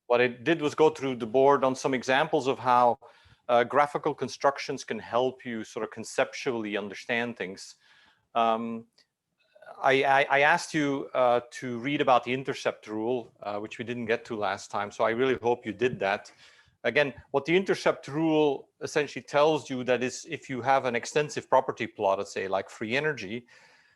what I did was go through the board on some examples of how graphical constructions can help you sort of conceptually understand things. I asked you to read about the intercept rule, which we didn't get to last time. So I really hope you did that. Again, what the intercept rule essentially tells you that is if you have an extensive property plot, let's say like free energy,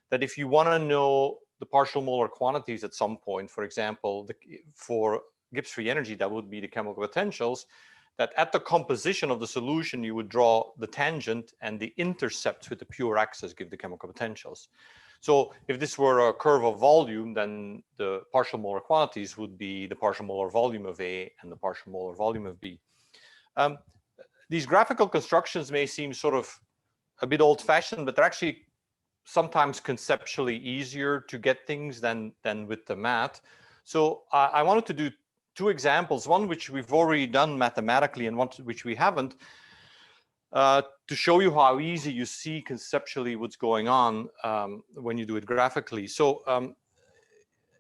that if you want to know the partial molar quantities at some point, for example, for Gibbs free energy, that would be the chemical potentials, that at the composition of the solution, you would draw the tangent and the intercepts with the pure axis give the chemical potentials. So if this were a curve of volume, then the partial molar quantities would be the partial molar volume of A and the partial molar volume of B. These graphical constructions may seem sort of a bit old-fashioned, but they're actually sometimes conceptually easier to get things than with the math. So I wanted to do two examples, one which we've already done mathematically and one which we haven't, to show you how easy you see conceptually what's going on when you do it graphically. So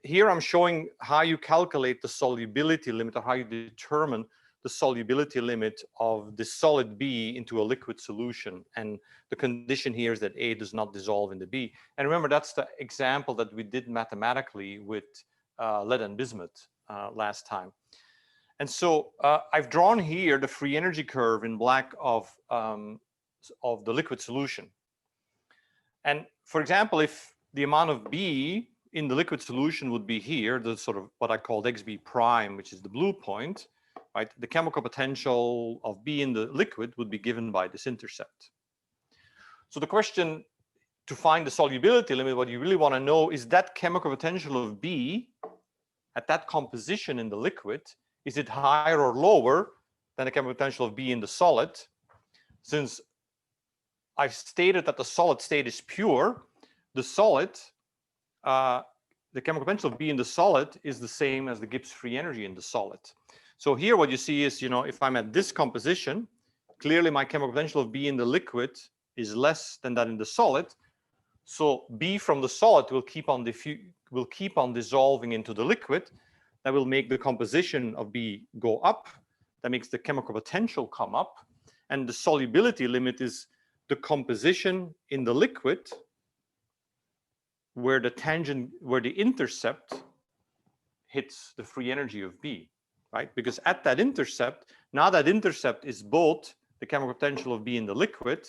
here I'm showing how you calculate the solubility limit, or how you determine the solubility limit of the solid B into a liquid solution. And the condition here is that A does not dissolve in the B. And remember, that's the example that we did mathematically with lead and bismuth last time. And so I've drawn here the free energy curve in black of the liquid solution. And for example, if the amount of B in the liquid solution would be here, the sort of what I called XB prime, which is the blue point, right? The chemical potential of B in the liquid would be given by this intercept. So the question to find the solubility limit, what you really want to know is that chemical potential of B at that composition in the liquid, is it higher or lower than the chemical potential of B in the solid? Since I've stated that the solid state is pure, the solid, the chemical potential of B in the solid is the same as the Gibbs free energy in the solid. So here what you see is, if I'm at this composition, clearly my chemical potential of B in the liquid is less than that in the solid. So B from the solid will keep on dissolving into the liquid. That will make the composition of B go up. That makes the chemical potential come up. And the solubility limit is the composition in the liquid where the intercept hits the free energy of B, right? Because at that intercept, now that intercept is both the chemical potential of B in the liquid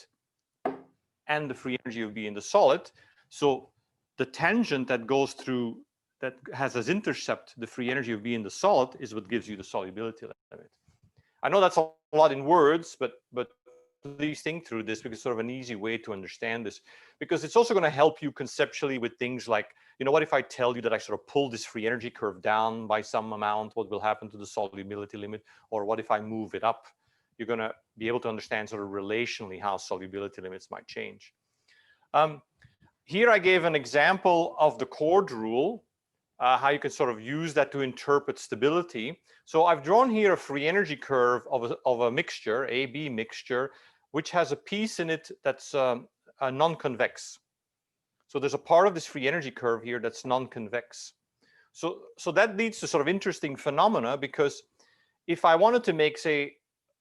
and the free energy of B in the solid. So the tangent that goes through, that has as intercept the free energy of B in the solid, is what gives you the solubility limit. I know that's a lot in words, but please think through this, because it's sort of an easy way to understand this, because it's also going to help you conceptually with things like, what if I tell you that I sort of pull this free energy curve down by some amount, what will happen to the solubility limit? Or what if I move it up? You're going to be able to understand sort of relationally how solubility limits might change. Here I gave an example of the chord rule, how you can sort of use that to interpret stability. So I've drawn here a free energy curve of a mixture, AB mixture, which has a piece in it that's non-convex. So there's a part of this free energy curve here that's non-convex. So that leads to sort of interesting phenomena, because if I wanted to make, say,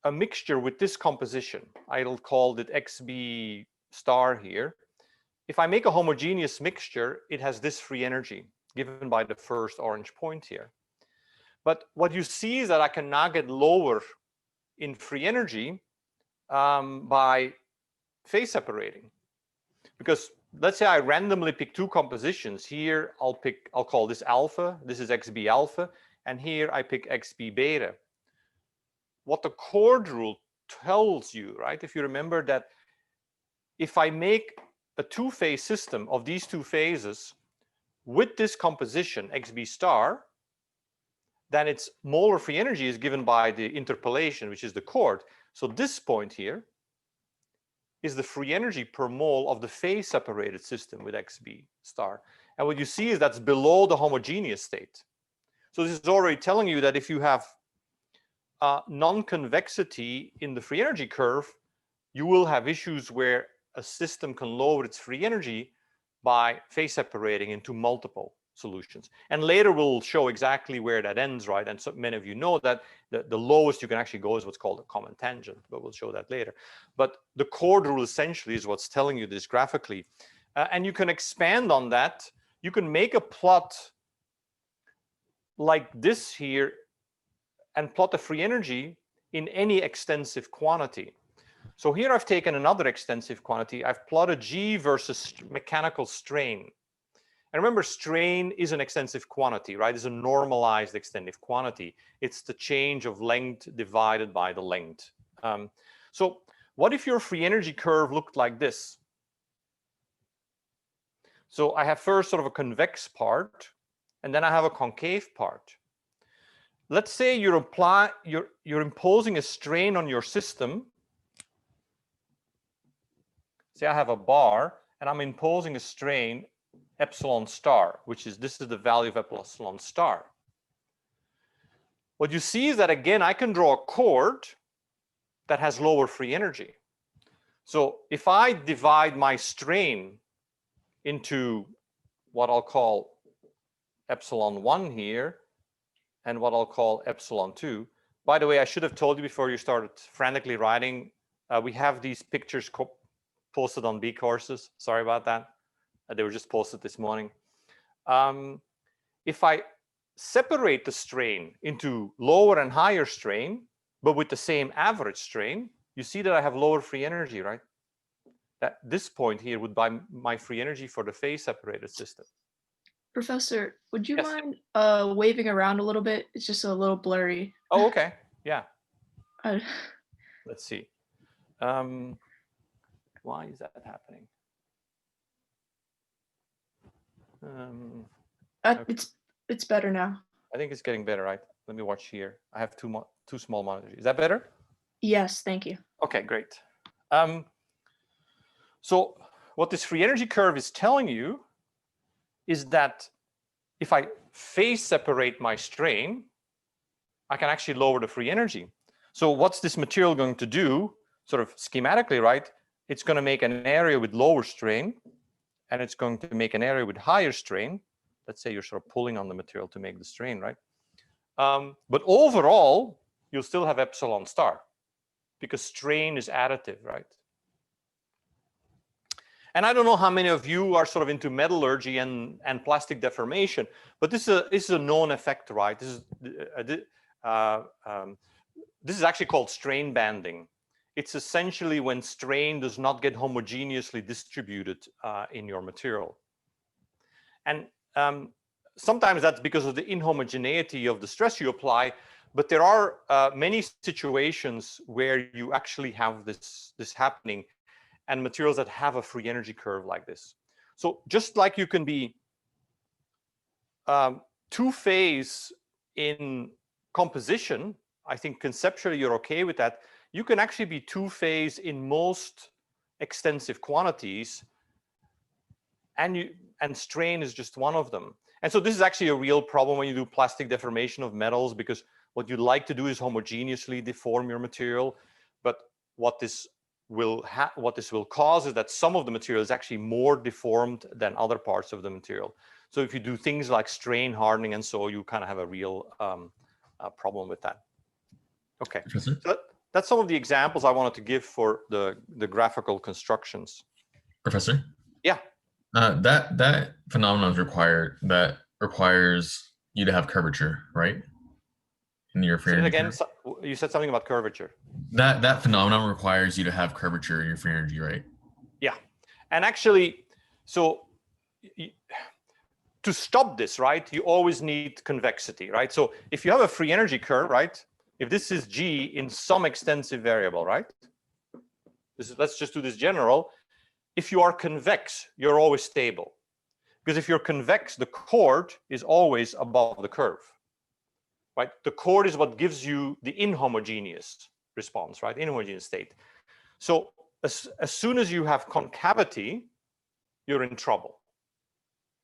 a mixture with this composition, I'll call it XB star here. If I make a homogeneous mixture, it has this free energy given by the first orange point here. But what you see is that I can now get lower in free energy by phase separating. Because let's say I randomly pick two compositions. Here I'll call this alpha, this is XB alpha, and here I pick XB beta. What the chord rule tells you, right? If you remember that if I make a two-phase system of these two phases with this composition, XB star, then its molar free energy is given by the interpolation, which is the chord. So this point here is the free energy per mole of the phase separated system with XB star. And what you see is that's below the homogeneous state. So this is already telling you that if you have non-convexity in the free energy curve, you will have issues where a system can lower its free energy by phase separating into multiple solutions. And later we'll show exactly where that ends, right? And so many of you know that the lowest you can actually go is what's called a common tangent, but we'll show that later. But the chord rule essentially is what's telling you this graphically. And you can expand on that. You can make a plot like this here and plot the free energy in any extensive quantity. So here I've taken another extensive quantity. I've plotted G versus mechanical strain. And remember, strain is an extensive quantity, right? It's a normalized extensive quantity. It's the change of length divided by the length. So what if your free energy curve looked like this? So I have first sort of a convex part, and then I have a concave part. Let's say you're imposing a strain on your system. Say I have a bar, and I'm imposing a strain epsilon star, which is, this is the value of epsilon star. What you see is that, again, I can draw a chord that has lower free energy. So if I divide my strain into what I'll call epsilon 1 here and what I'll call epsilon 2. By the way, I should have told you before you started frantically writing, we have these pictures posted on B courses. Sorry about that. They were just posted this morning. If I separate the strain into lower and higher strain, but with the same average strain, you see that I have lower free energy, right? That this point here would be my free energy for the phase separated system. Professor, would you Yes. mind waving around a little bit? It's just a little blurry. Oh, okay. Yeah. Uh, Let's see. Why is that happening? Okay. It's better now. I think it's getting better, right? Let me watch here. I have two small monitors. Is that better? Yes, thank you. Okay, great. So what this free energy curve is telling you is that if I phase separate my strain, I can actually lower the free energy. So what's this material going to do, sort of schematically, right? It's going to make an area with lower strain, and it's going to make an area with higher strain. Let's say you're sort of pulling on the material to make the strain, right? But overall, you'll still have epsilon star because strain is additive, right? And I don't know how many of you are sort of into metallurgy and plastic deformation, but this is a known effect, right? This is actually called strain banding. It's essentially when strain does not get homogeneously distributed in your material. And sometimes that's because of the inhomogeneity of the stress you apply, but there are many situations where you actually have this happening, and materials that have a free energy curve like this. So just like you can be two-phase in composition, I think conceptually you're okay with that. You can actually be two-phase in most extensive quantities, and strain is just one of them. And so this is actually a real problem when you do plastic deformation of metals, because what you'd like to do is homogeneously deform your material, but what this will cause is that some of the material is actually more deformed than other parts of the material. So if you do things like strain hardening and so, you kind of have a real problem with that. Okay, so that's some of the examples I wanted to give for the graphical constructions. Professor? Yeah. That phenomenon requires you to have curvature, right? In your free energy again, curve. you said something about curvature. That phenomenon requires you to have curvature in your free energy, right? Yeah, and actually, so to stop this, right, you always need convexity, right? So if you have a free energy curve, right, if this is G in some extensive variable, right, let's just do this general. If you are convex, you're always stable, because if you're convex, the chord is always above the curve. Right? The chord is what gives you the inhomogeneous response, right? Inhomogeneous state. So as soon as you have concavity, you're in trouble.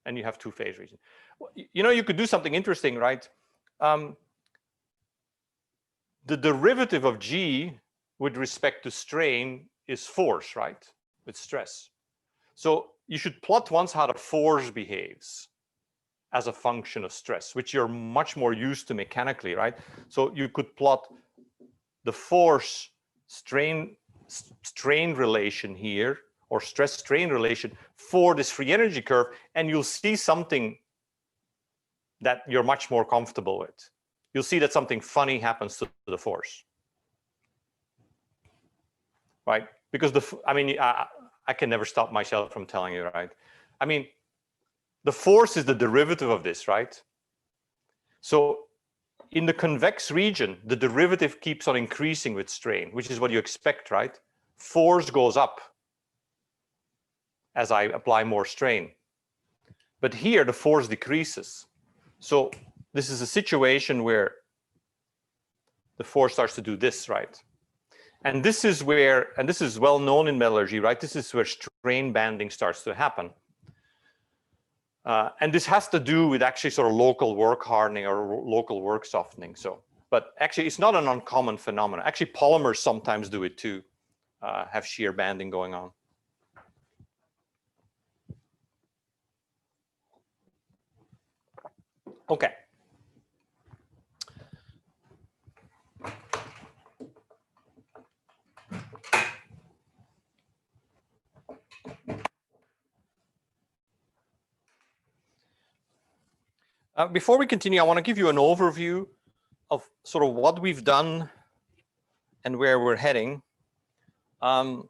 And you have two-phase region. You know, you could do something interesting, right? The derivative of G with respect to strain is force, right? With stress. So you should plot once how the force behaves. as a function of stress, which you're much more used to mechanically, right? So you could plot the force strain relation here, or stress strain relation for this free energy curve, and you'll see something that you're much more comfortable with. You'll see that something funny happens to the force, right? Because I can never stop myself from telling you, right? I mean, the force is the derivative of this, right? So in the convex region, the derivative keeps on increasing with strain, which is what you expect, right? Force goes up as I apply more strain. But here, the force decreases. So this is a situation where the force starts to do this, right? And this is where, and this is well known in metallurgy, right? This is where strain banding starts to happen. And this has to do with actually sort of local work hardening or local work softening. So, but actually it's not an uncommon phenomenon. Actually, polymers sometimes do it too, have shear banding going on. Okay. Before we continue, I want to give you an overview of sort of what we've done and where we're heading. Because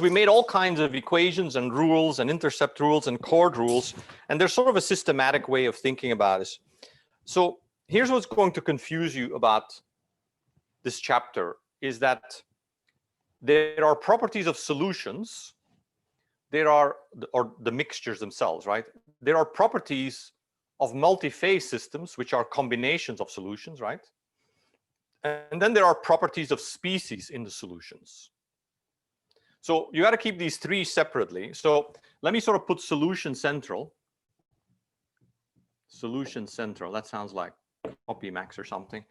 we made all kinds of equations and rules and intercept rules and chord rules, and there's sort of a systematic way of thinking about this. So here's what's going to confuse you about this chapter, is that there are properties of solutions. There are, or the mixtures themselves, right? There are properties of multi-phase systems, which are combinations of solutions, right? And then there are properties of species in the solutions. So you got to keep these three separately. So let me sort of put solution central. Solution central, that sounds like CopyMax or something.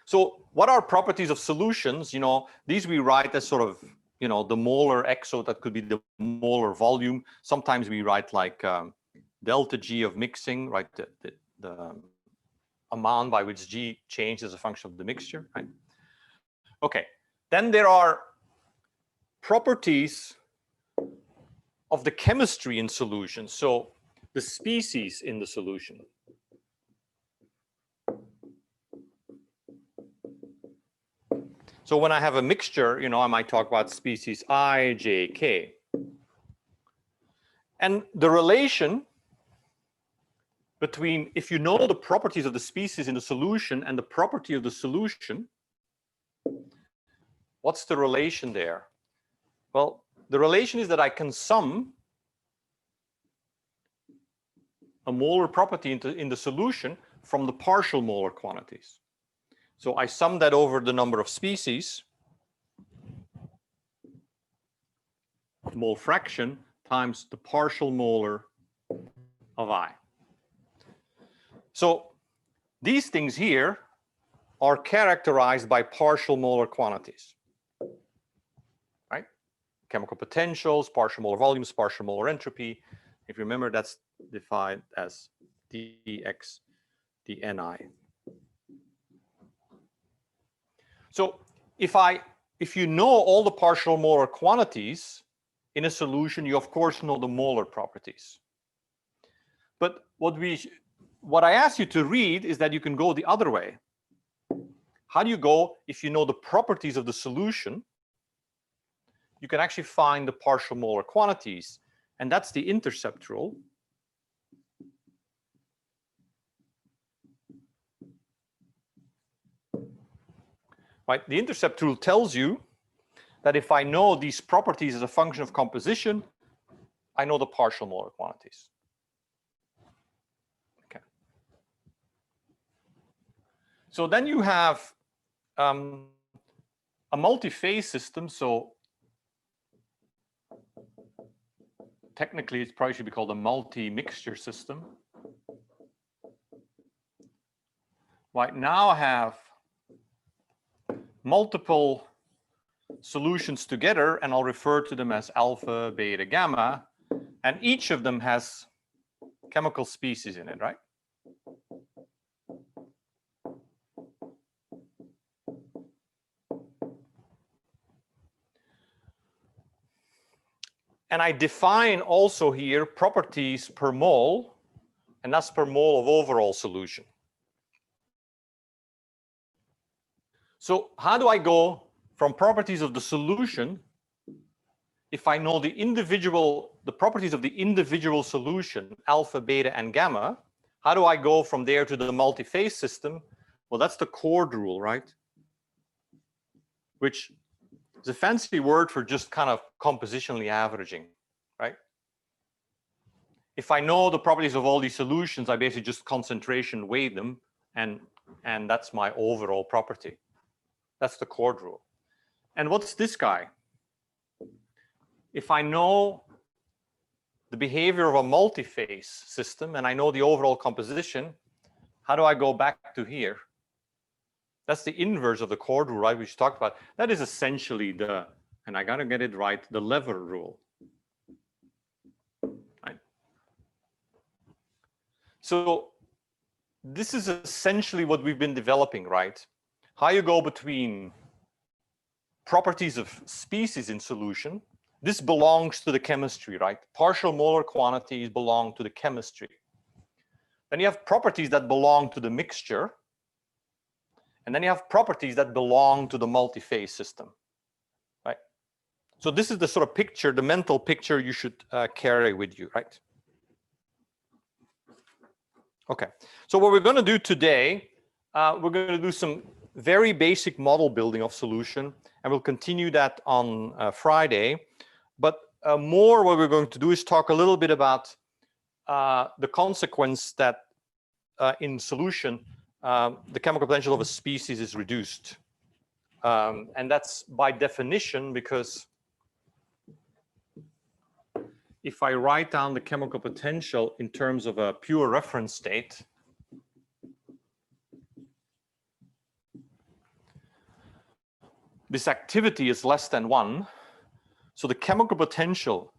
So what are properties of solutions? You know, these we write as sort of, you know, the molar exo, that could be the molar volume. Sometimes we write like delta G of mixing, right? The amount by which G changes as a function of the mixture, right? Okay, then there are properties of the chemistry in solutions. So the species in the solution. So when I have a mixture, you know, I might talk about species I, J, K. And the relation between, if you know the properties of the species in the solution and the property of the solution, what's the relation there? Well, the relation is that I can sum a molar property in the solution from the partial molar quantities. So I sum that over the number of species, mole fraction, times the partial molar of I. So these things here are characterized by partial molar quantities, right? Chemical potentials, partial molar volumes, partial molar entropy. If you remember, that's defined as dx dni. So if you know all the partial molar quantities in a solution, you of course know the molar properties. But what I ask you to read is that you can go the other way. How do you go if you know the properties of the solution? You can actually find the partial molar quantities, and that's the intercept rule. Right? The intercept rule tells you that if I know these properties as a function of composition, I know the partial molar quantities. Okay. So then you have a multi-phase system. So technically, it probably should be called a multi-mixture system. Right now I have multiple solutions together, and I'll refer to them as alpha, beta, gamma, and each of them has chemical species in it, right? And I define also here properties per mole, and that's per mole of overall solution. So how do I go from properties of the solution, if I know the properties of the individual solution, alpha, beta, and gamma, how do I go from there to the multi-phase system? Well, that's the chord rule, right? Which is a fancy word for just kind of compositionally averaging, right? If I know the properties of all these solutions, I basically just concentration weight them, and that's my overall property. That's the chord rule. And what's this guy? If I know the behavior of a multi-phase system and I know the overall composition, how do I go back to here? That's the inverse of the chord rule, right, which we talked about. That is essentially the, and I gotta get it right, the lever rule. Right? So this is essentially what we've been developing, right? How you go between properties of species in solution. This belongs to the chemistry, right? Partial molar quantities belong to the chemistry. Then you have properties that belong to the mixture. And then you have properties that belong to the multi-phase system, right? So this is the sort of picture, the mental picture you should carry with you, right? Okay, so what we're going to do today, we're going to do some very basic model building of solution, and we'll continue that on Friday. But more what we're going to do is talk a little bit about the consequence that in solution, the chemical potential of a species is reduced. And that's by definition, because if I write down the chemical potential in terms of a pure reference state, this activity is less than 1. So the chemical potential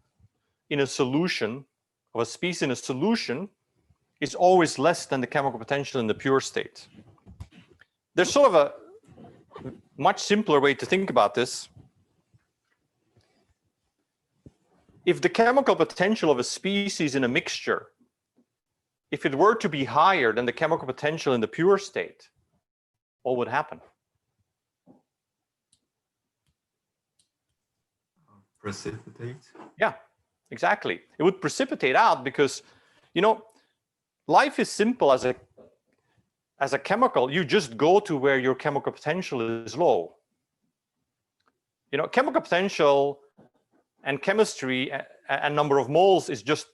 in a solution, of a species in a solution, is always less than the chemical potential in the pure state. There's sort of a much simpler way to think about this. If the chemical potential of a species in a mixture, if it were to be higher than the chemical potential in the pure state, what would happen? Precipitate. Yeah, exactly. It would precipitate out because, you know, life is simple as a chemical. You just go to where your chemical potential is low. You know, chemical potential and chemistry and number of moles is just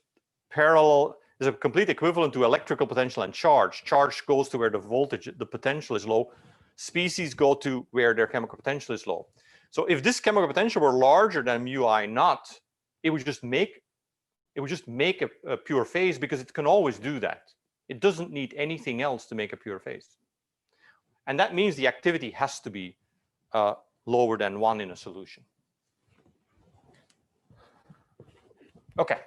parallel, is a complete equivalent to electrical potential and charge. Charge goes to where the voltage, the potential is low. Species go to where their chemical potential is low. So if this chemical potential were larger than mu I naught, it would just make a pure phase, because it can always do that. It doesn't need anything else to make a pure phase. And that means the activity has to be lower than 1 in a solution. Okay.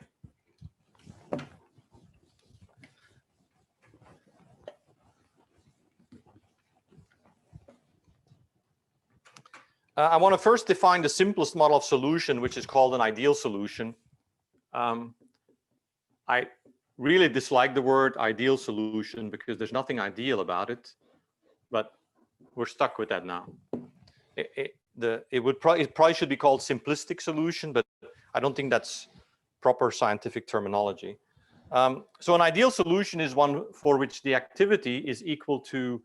I want to first define the simplest model of solution, which is called an ideal solution. I really dislike the word ideal solution because there's nothing ideal about it, but we're stuck with that now. It probably should be called simplistic solution, but I don't think that's proper scientific terminology. So an ideal solution is one for which the activity is equal to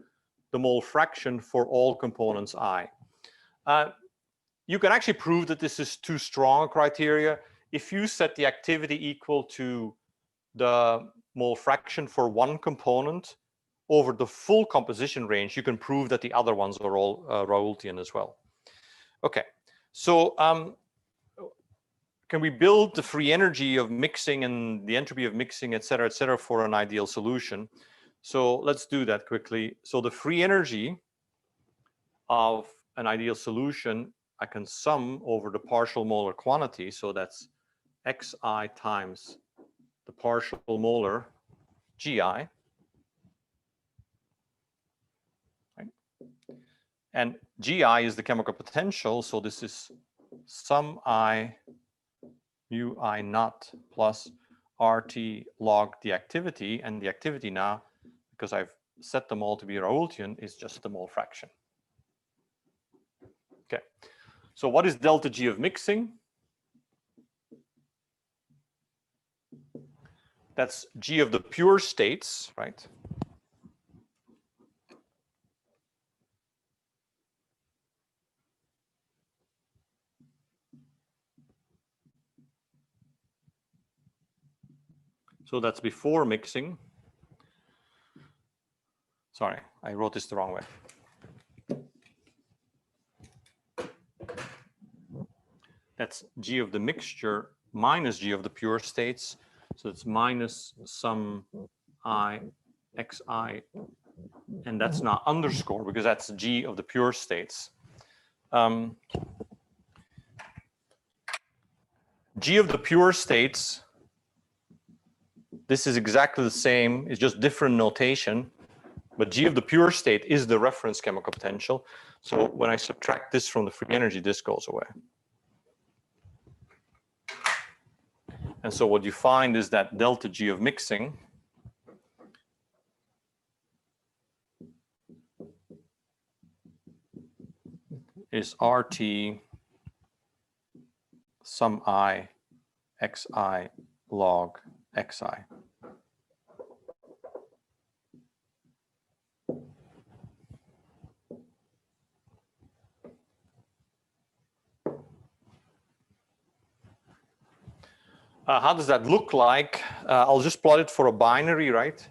the mole fraction for all components I. You can actually prove that this is too strong a criteria. If you set the activity equal to the mole fraction for one component over the full composition range, you can prove that the other ones are all Raoultian as well. Okay, so can we build the free energy of mixing and the entropy of mixing, et cetera, for an ideal solution? So let's do that quickly. So the free energy of an ideal solution, I can sum over the partial molar quantity. So that's xi times the partial molar GI. Right? And GI is the chemical potential, so this is sum I mu I naught plus RT log the activity, and the activity now, because I've set them all to be Raoultian, is just the mole fraction. Okay, so what is delta G of mixing? That's G of the pure states, right? So that's before mixing. Sorry, I wrote this the wrong way. That's G of the mixture minus G of the pure states. So it's minus sum I xi, and that's not underscore because that's G of the pure states. G of the pure states, this is exactly the same, it's just different notation, but G of the pure state is the reference chemical potential. So when I subtract this from the free energy, this goes away. And so what you find is that delta G of mixing is RT sum I xi log xi. How does that look like? I'll just plot it for a binary, right?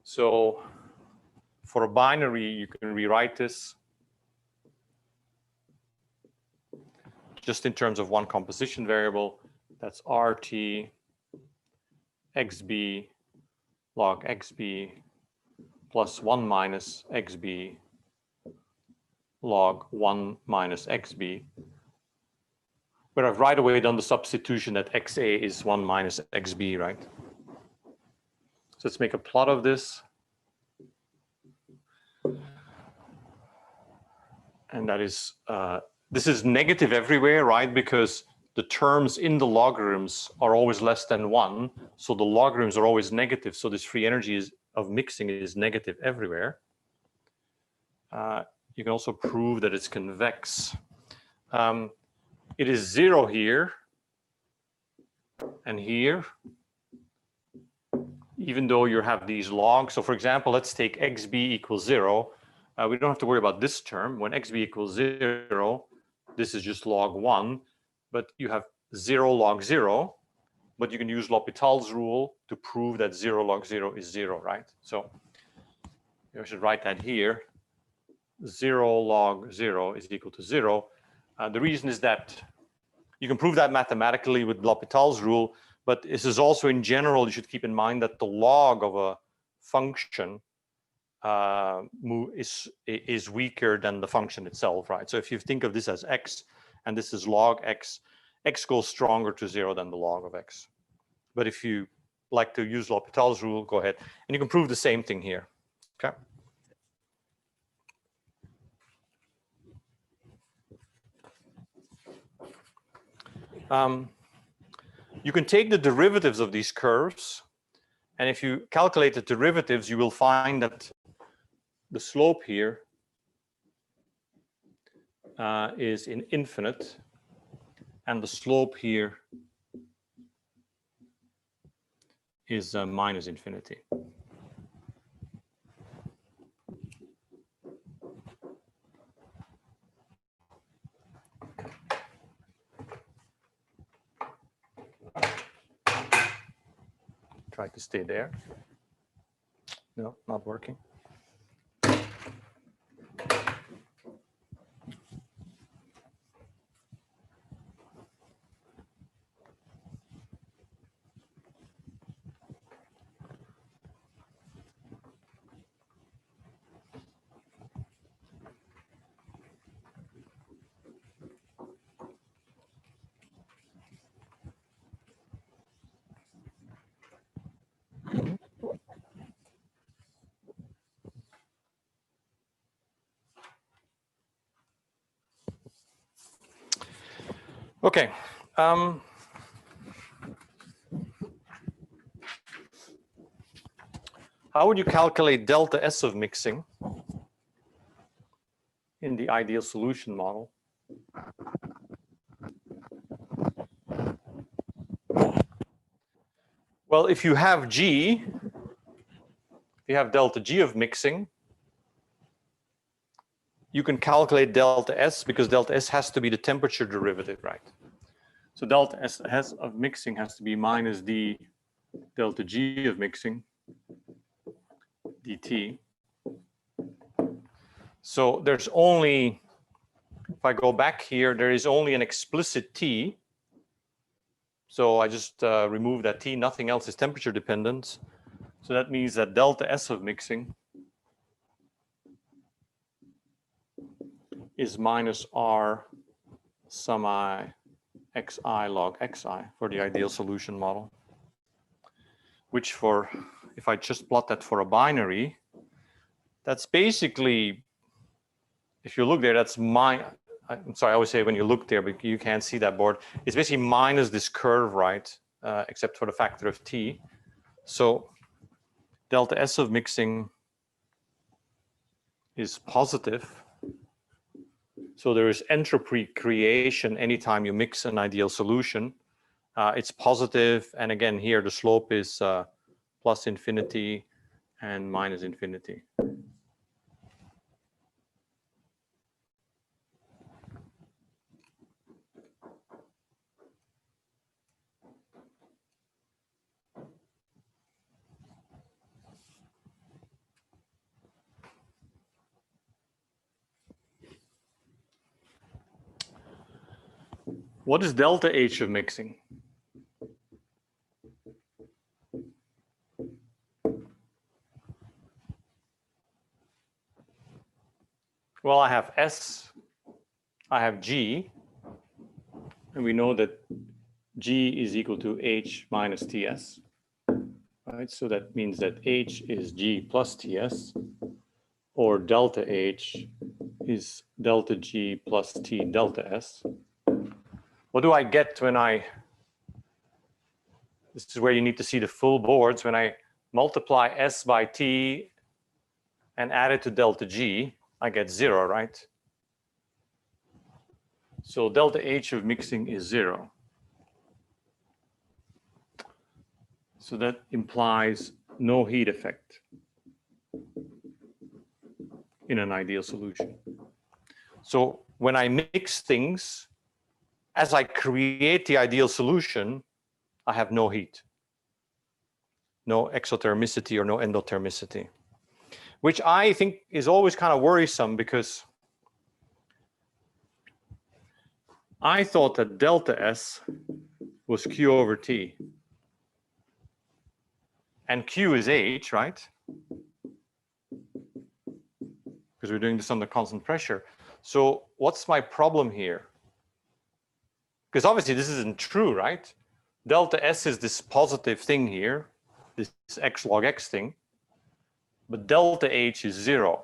So for a binary, you can rewrite this just in terms of one composition variable. That's RT xb log xb plus 1 minus xb log 1 minus xb, where I've right away done the substitution that xa is 1 minus xb, right? So let's make a plot of this. And that is, this is negative everywhere, right? Because the terms in the logarithms are always less than 1. So the logarithms are always negative. So this free energy of mixing is negative everywhere. You can also prove that it's convex. It is 0 here and here, even though you have these logs. So for example, let's take xb equals 0. We don't have to worry about this term. When xb equals 0, this is just log 1, but you have 0 log 0, but you can use L'Hopital's rule to prove that 0 log 0 is 0, right? So I should write that here. 0 log 0 is equal to 0. The reason is that you can prove that mathematically with L'Hopital's rule, but this is also in general, you should keep in mind that the log of a function is weaker than the function itself, right? So if you think of this as x and this is log x, x goes stronger to 0 than the log of x. But if you like to use L'Hopital's rule, go ahead. And you can prove the same thing here, okay? You can take the derivatives of these curves, and if you calculate the derivatives, you will find that the slope here is in infinite, and the slope here is minus infinity. Try to stay there. No, not working. Okay. How would you calculate delta S of mixing in the ideal solution model? Well, if you have G, if you have delta G of mixing, you can calculate delta S because delta S has to be the temperature derivative, right? So delta S of mixing has to be minus d delta G of mixing dt. So there's only, if I go back here, there is only an explicit T. So I just remove that T, nothing else is temperature dependent. So that means that delta S of mixing is minus R sum I xi log xi for the ideal solution model. Which for, if I just plot that for a binary, that's basically, if you look there, that's I'm sorry, I always say when you look there, but you can't see that board. It's basically minus this curve, right? Except for the factor of T. So delta S of mixing is positive. So there is entropy creation anytime you mix an ideal solution. It's positive, and again here the slope is plus infinity and minus infinity. What is delta H of mixing? Well, I have S, I have G, and we know that G is equal to H minus TS. Right, so that means that H is G plus TS, or delta H is delta G plus T delta S. What do I get when this is where you need to see the full boards, when I multiply S by T and add it to delta G, I get 0, right? So delta H of mixing is 0. So that implies no heat effect in an ideal solution. So when I mix things, as I create the ideal solution, I have no heat, no exothermicity or no endothermicity, which I think is always kind of worrisome because I thought that delta S was Q over T. And Q is H, right? Because we're doing this under constant pressure. So what's my problem here? Because obviously this isn't true, right? Delta S is this positive thing here, this x log x thing, but delta H is 0.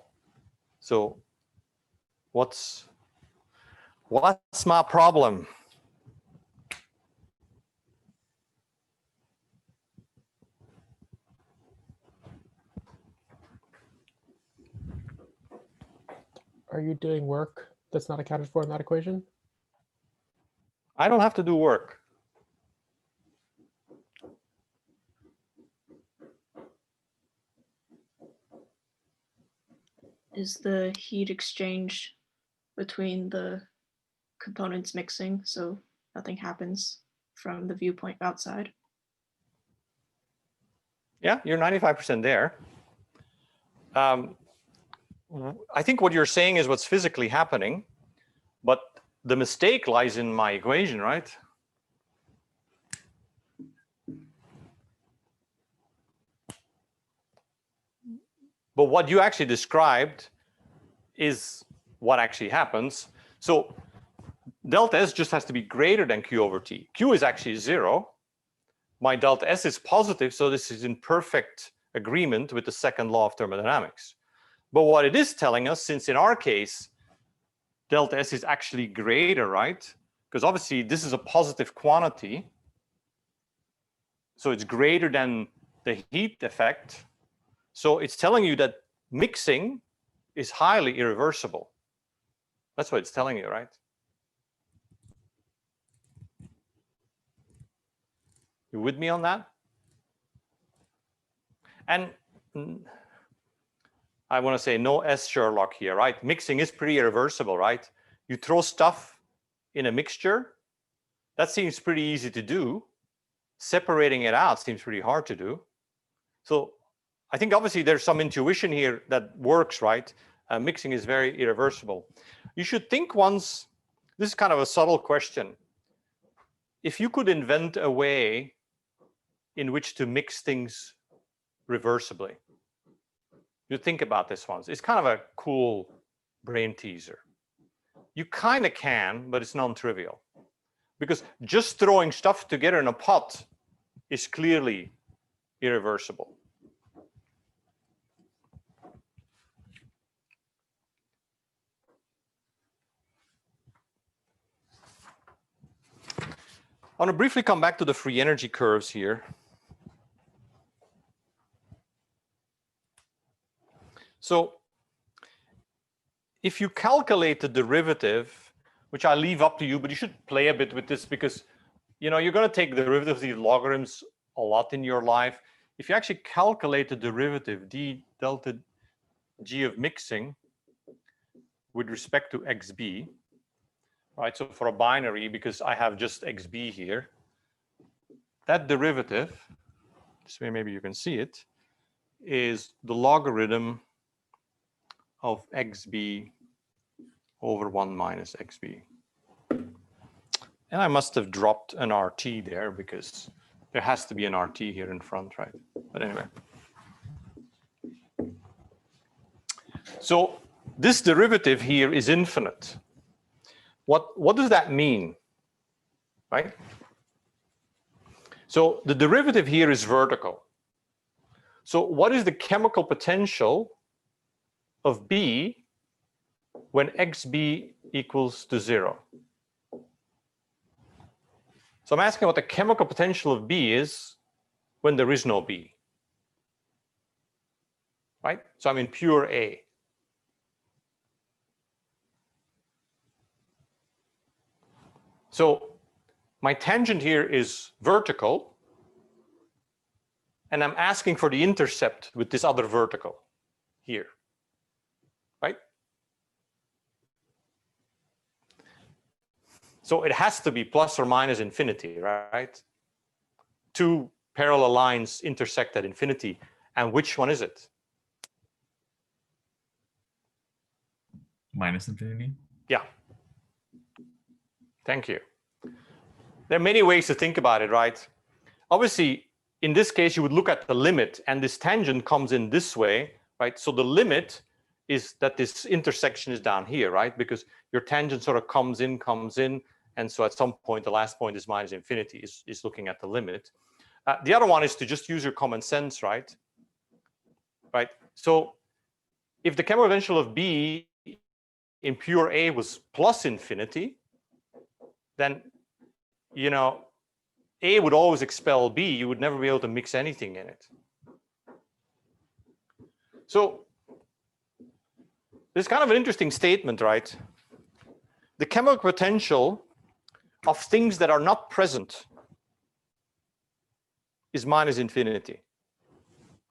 So what's my problem? Are you doing work that's not accounted for in that equation? I don't have to do work. Is the heat exchange between the components mixing, so nothing happens from the viewpoint outside? Yeah, you're 95% there. I think what you're saying is what's physically happening, but the mistake lies in my equation, right? But what you actually described is what actually happens. So delta S just has to be greater than Q over T. Q is actually 0. My delta S is positive, so this is in perfect agreement with the second law of thermodynamics. But what it is telling us, since in our case, delta S is actually greater, right? because obviously this is a positive quantity. So it's greater than the heat effect. So it's telling you that mixing is highly irreversible. That's what it's telling you, right? You with me on that? And I want to say no S Sherlock here, right? Mixing is pretty irreversible, right? You throw stuff in a mixture, that seems pretty easy to do. Separating it out seems pretty hard to do. So I think obviously there's some intuition here that works, right? Mixing is very irreversible. You should think once, this is kind of a subtle question. If you could invent a way in which to mix things reversibly, you think about this once. It's kind of a cool brain teaser. You kind of can, but it's non-trivial. Because just throwing stuff together in a pot is clearly irreversible. I want to briefly come back to the free energy curves here. So if you calculate the derivative, which I leave up to you, but you should play a bit with this because you're going to take the derivative of these logarithms a lot in your life. If you actually calculate the derivative d delta g of mixing with respect to xb, right? So for a binary, because I have just xb here, that derivative, this way maybe you can see it, is the logarithm of xb over 1 minus xb. And I must have dropped an RT there because there has to be an RT here in front, right? But anyway. So this derivative here is infinite. What does that mean, right? So the derivative here is vertical. So what is the chemical potential of B when xb equals to 0? So I'm asking what the chemical potential of B is when there is no B, right? So I'm in pure A. So my tangent here is vertical, and I'm asking for the intercept with this other vertical here, right? So it has to be plus or minus infinity, right? Two parallel lines intersect at infinity. And which one is it? Minus infinity? Yeah. Thank you. There are many ways to think about it, right? Obviously, in this case, you would look at the limit, and this tangent comes in this way, right? So the limit is that this intersection is down here, right? Because your tangent sort of comes in, and so at some point, the last point is minus infinity, is looking at the limit. The other one is to just use your common sense, right? Right. So if the chemical potential of B in pure A was plus infinity, then, A would always expel B. You would never be able to mix anything in it. So this is kind of an interesting statement, right? The chemical potential of things that are not present is minus infinity,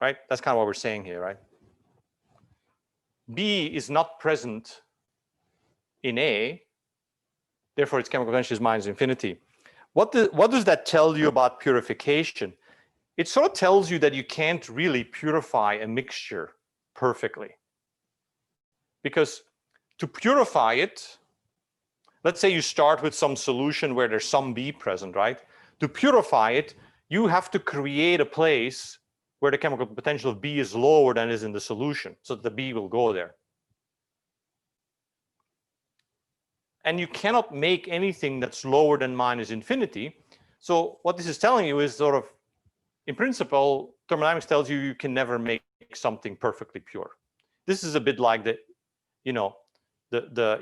right? That's kind of what we're saying here, right? B is not present in A, therefore its chemical potential is minus infinity. What does that tell you about purification? It sort of tells you that you can't really purify a mixture perfectly. Because to purify it, let's say you start with some solution where there's some B present, right? To purify it, you have to create a place where the chemical potential of B is lower than is in the solution, so that the B will go there. And you cannot make anything that's lower than minus infinity. So what this is telling you is sort of, in principle, thermodynamics tells you you can never make something perfectly pure. This is a bit like the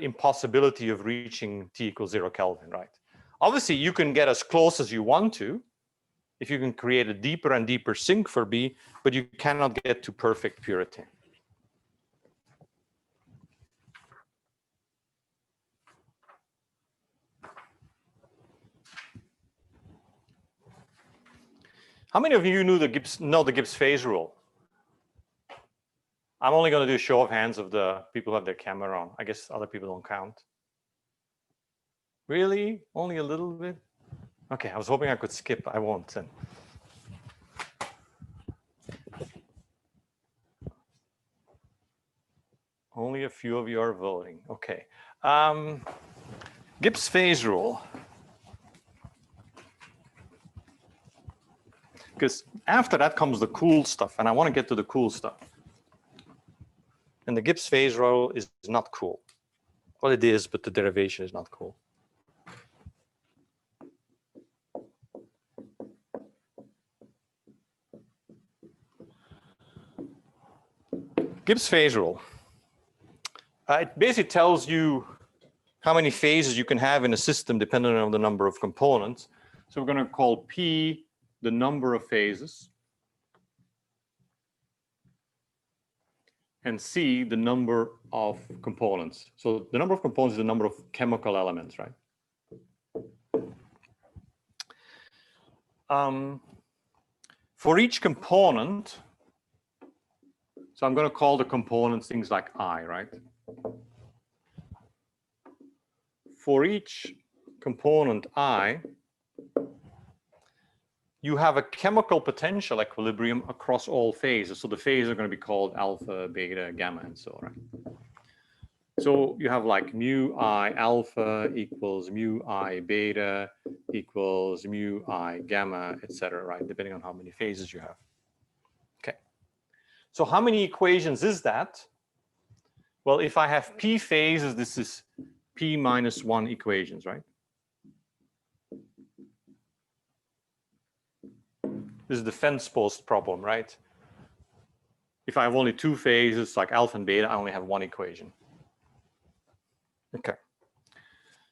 impossibility of reaching T equals 0 Kelvin, right? Obviously, you can get as close as you want to if you can create a deeper and deeper sink for B, but you cannot get to perfect purity. How many of you know the Gibbs phase rule? I'm only going to do a show of hands of the people who have their camera on. I guess other people don't count. Really? Only a little bit? Okay, I was hoping I could skip. I won't then. Only a few of you are voting. Okay. Gibbs phase rule. Because after that comes the cool stuff, and I want to get to the cool stuff. And the Gibbs phase rule is not cool. Well, it is, but the derivation is not cool. Gibbs phase rule. It basically tells you how many phases you can have in a system depending on the number of components. So we're going to call P the number of phases, and C the number of components. So the number of components is the number of chemical elements, right? For each component, so I'm going to call the components things like I, right? For each component I, you have a chemical potential equilibrium across all phases. So the phases are going to be called alpha, beta, gamma, and so on. Right? So you have like mu I alpha equals mu I beta equals mu I gamma, etc. Right? Depending on how many phases you have. Okay. So how many equations is that? Well, if I have P phases, this is P minus 1 equations, right? This is the fence post problem, right? If I have only 2 phases, like alpha and beta, I only have 1 equation. Okay.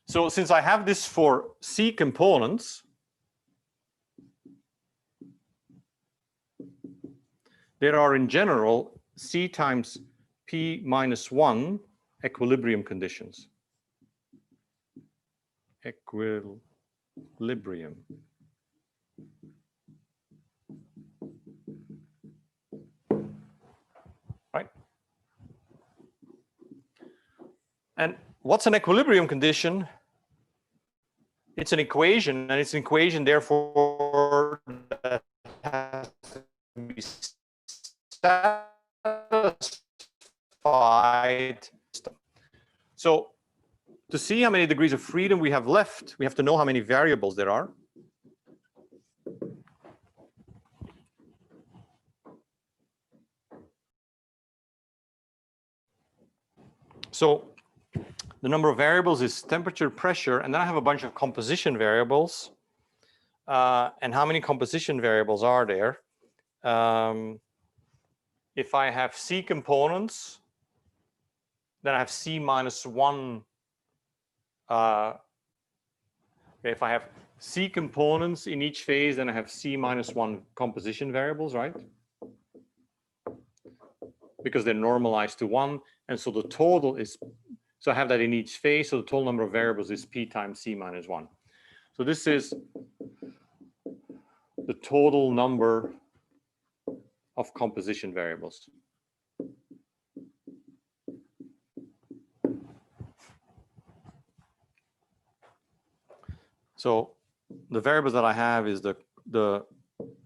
So since I have this for C components, there are in general C times P minus 1 equilibrium conditions. Equilibrium. Right? And what's an equilibrium condition? It's an equation, and it's an equation, therefore, that has to be satisfied. So to see how many degrees of freedom we have left, we have to know how many variables there are. So the number of variables is temperature, pressure, and then I have a bunch of composition variables. And how many composition variables are there? If I have C components, then I have C minus 1. If I have C components in each phase, then I have C minus 1 composition variables, right? Because they're normalized to 1. And so the total is, so I have that in each phase. So the total number of variables is P times C minus 1. So this is the total number of composition variables. So the variables that I have is the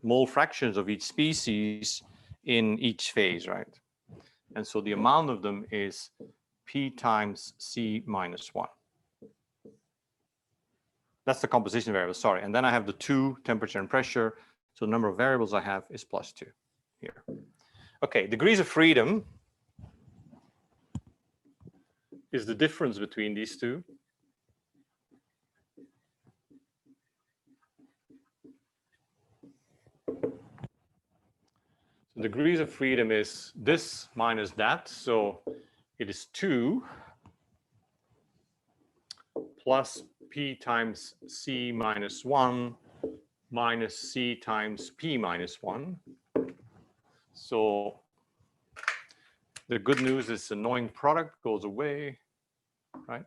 mole fractions of each species in each phase, right? And so the amount of them is P times C minus 1. That's the composition variable, sorry. And then I have the 2, temperature and pressure. So the number of variables I have is plus 2 here. Okay, degrees of freedom is the difference between these two. So degrees of freedom is this minus that. So it is 2 plus P times C minus 1 minus C times P minus 1. So the good news is the annoying product goes away, right?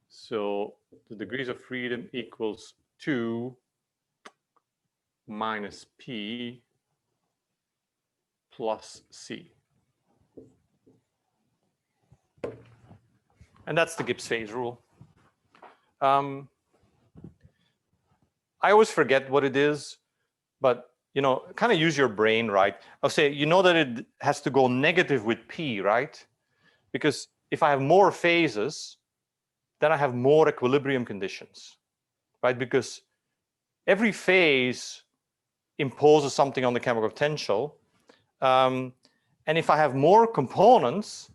So the degrees of freedom equals 2 minus P plus C. And that's the Gibbs phase rule. I always forget what it is, but you know, kind of use your brain, right? I'll say, you know that it has to go negative with P, right? Because if I have more phases, then I have more equilibrium conditions, right? Because every phase imposes something on the chemical potential. And if I have more components,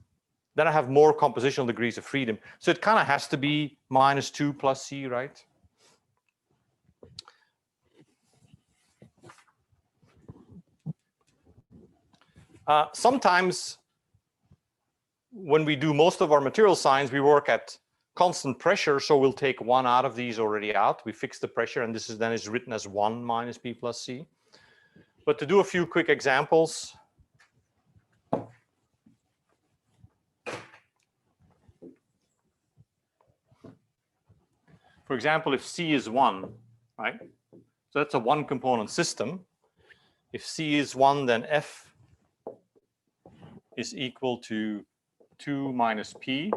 then I have more compositional degrees of freedom. So it kind of has to be minus 2 plus C, right? Sometimes when we do most of our material science, we work at constant pressure. So we'll take one out of these already out. We fix the pressure, and this is then is written as 1 minus P plus C. But to do a few quick examples. For example, if C is 1, right? So that's a one component system. If C is 1, then F is equal to 2 minus P.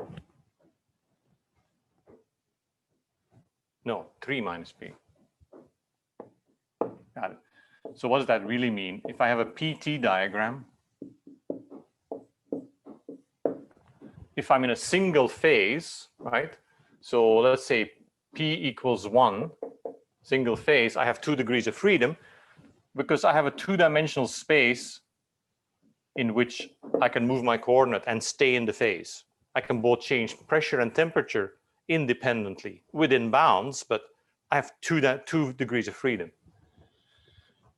No, 3 minus P. Got it. So what does that really mean? If I have a PT diagram, if I'm in a single phase, right? So let's say P equals 1, single phase, I have 2 degrees of freedom because I have a 2-dimensional space in which I can move my coordinate and stay in the phase. I can both change pressure and temperature independently within bounds, but I have 2 degrees of freedom.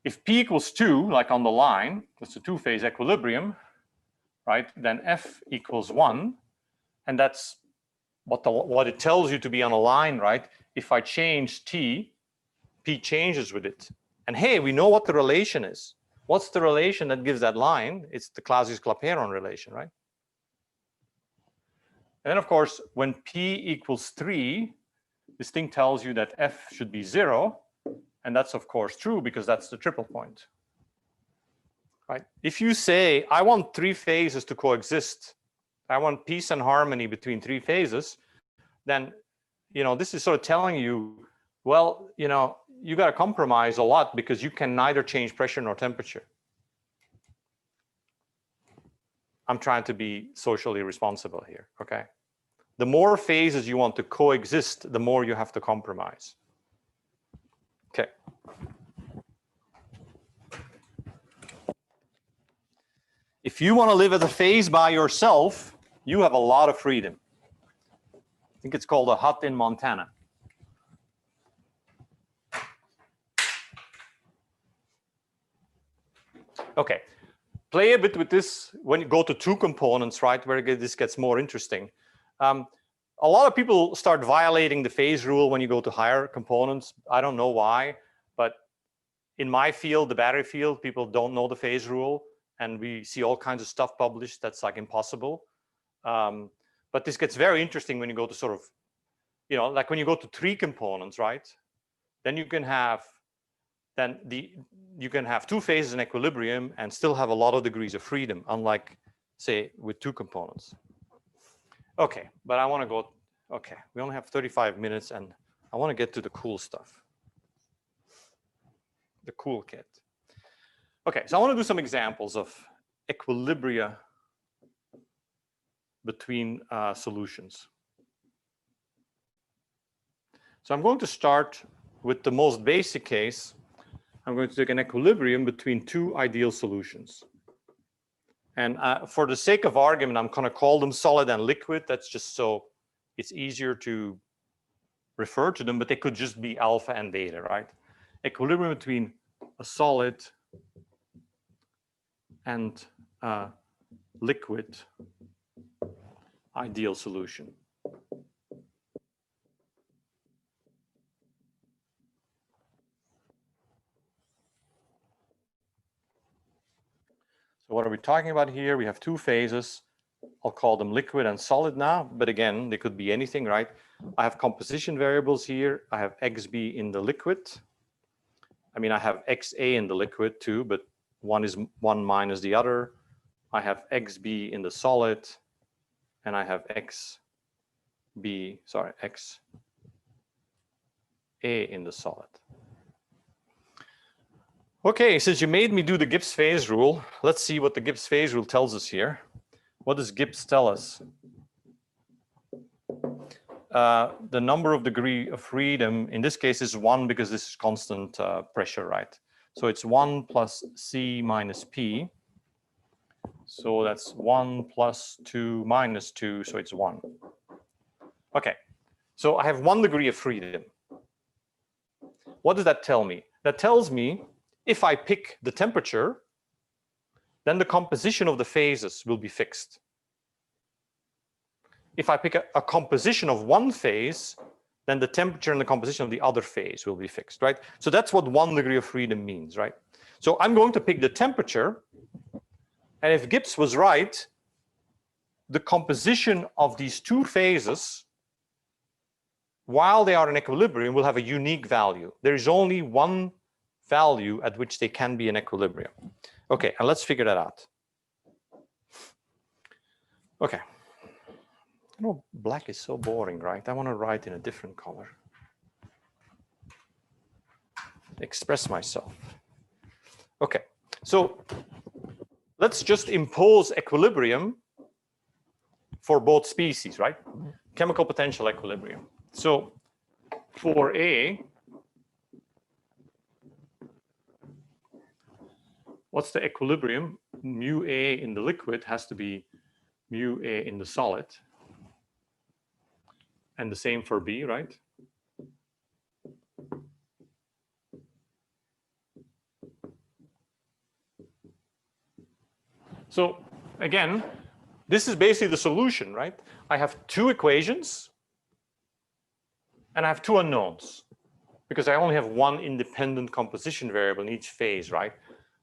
If P equals 2, like on the line, that's a 2-phase equilibrium, right? Then F equals 1, and that's what it tells you to be on a line, right? If I change T, P changes with it. And hey, we know what the relation is. What's the relation that gives that line? It's the Clausius-Clapeyron relation, right? And then, of course, when P equals 3, this thing tells you that F should be 0. And that's, of course, true because that's the triple point, right? If you say, I want 3 phases to coexist, I want peace and harmony between 3 phases, then, you know, this is sort of telling you, well, you know, you got to compromise a lot because you can neither change pressure nor temperature. I'm trying to be socially responsible here, okay? The more phases you want to coexist, the more you have to compromise. Okay. If you want to live as a phase by yourself, you have a lot of freedom. I think it's called a hut in Montana. Okay, play a bit with this when you go to 2 components, right, where this gets more interesting. A lot of people start violating the phase rule when you go to higher components. I don't know why, but in my field, the battery field, people don't know the phase rule, and we see all kinds of stuff published that's like impossible. But this gets very interesting when you go to sort of, you know, like when you go to 3 components, right? Then you can have you can have 2 phases in equilibrium and still have a lot of degrees of freedom, unlike, say, with 2 components. Okay, but I want to go, okay, we only have 35 minutes and I want to get to the cool stuff. The cool kit. Okay, so I want to do some examples of equilibria between solutions. So I'm going to start with the most basic case. I'm going to take an equilibrium between 2 ideal solutions. And for the sake of argument, I'm going to call them solid and liquid. That's just so it's easier to refer to them, but they could just be alpha and beta, right? Equilibrium between a solid and a liquid ideal solution. So what are we talking about here? We have two phases. I'll call them liquid and solid now, but again, they could be anything, right? I have composition variables here. I have XB in the liquid. I mean, I have XA in the liquid too, but one is one minus the other. I have XB in the solid, and I have XA in the solid. Okay, since you made me do the Gibbs phase rule, let's see what the Gibbs phase rule tells us here. What does Gibbs tell us? The number of degree of freedom, in this case, is 1 because this is constant pressure, right? So it's 1 plus C minus P. So that's 1 plus 2 minus 2, so it's 1. Okay, so I have 1 degree of freedom. What does that tell me? That tells me if I pick the temperature, then the composition of the phases will be fixed. If I pick a composition of one phase, then the temperature and the composition of the other phase will be fixed, right? So that's what 1 degree of freedom means, right? So I'm going to pick the temperature, and if Gibbs was right, the composition of these two phases, while they are in equilibrium, will have a unique value. There is only one value at which they can be in equilibrium. Okay, and let's figure that out. Okay. Oh, black is so boring, right? I want to write in a different color. Express myself. Okay, so let's just impose equilibrium for both species, right? Chemical potential equilibrium. So for A, what's the equilibrium? Mu A in the liquid has to be mu A in the solid. And the same for B, right? So again, this is basically the solution, right? I have two equations and I have two unknowns because I only have one independent composition variable in each phase, right?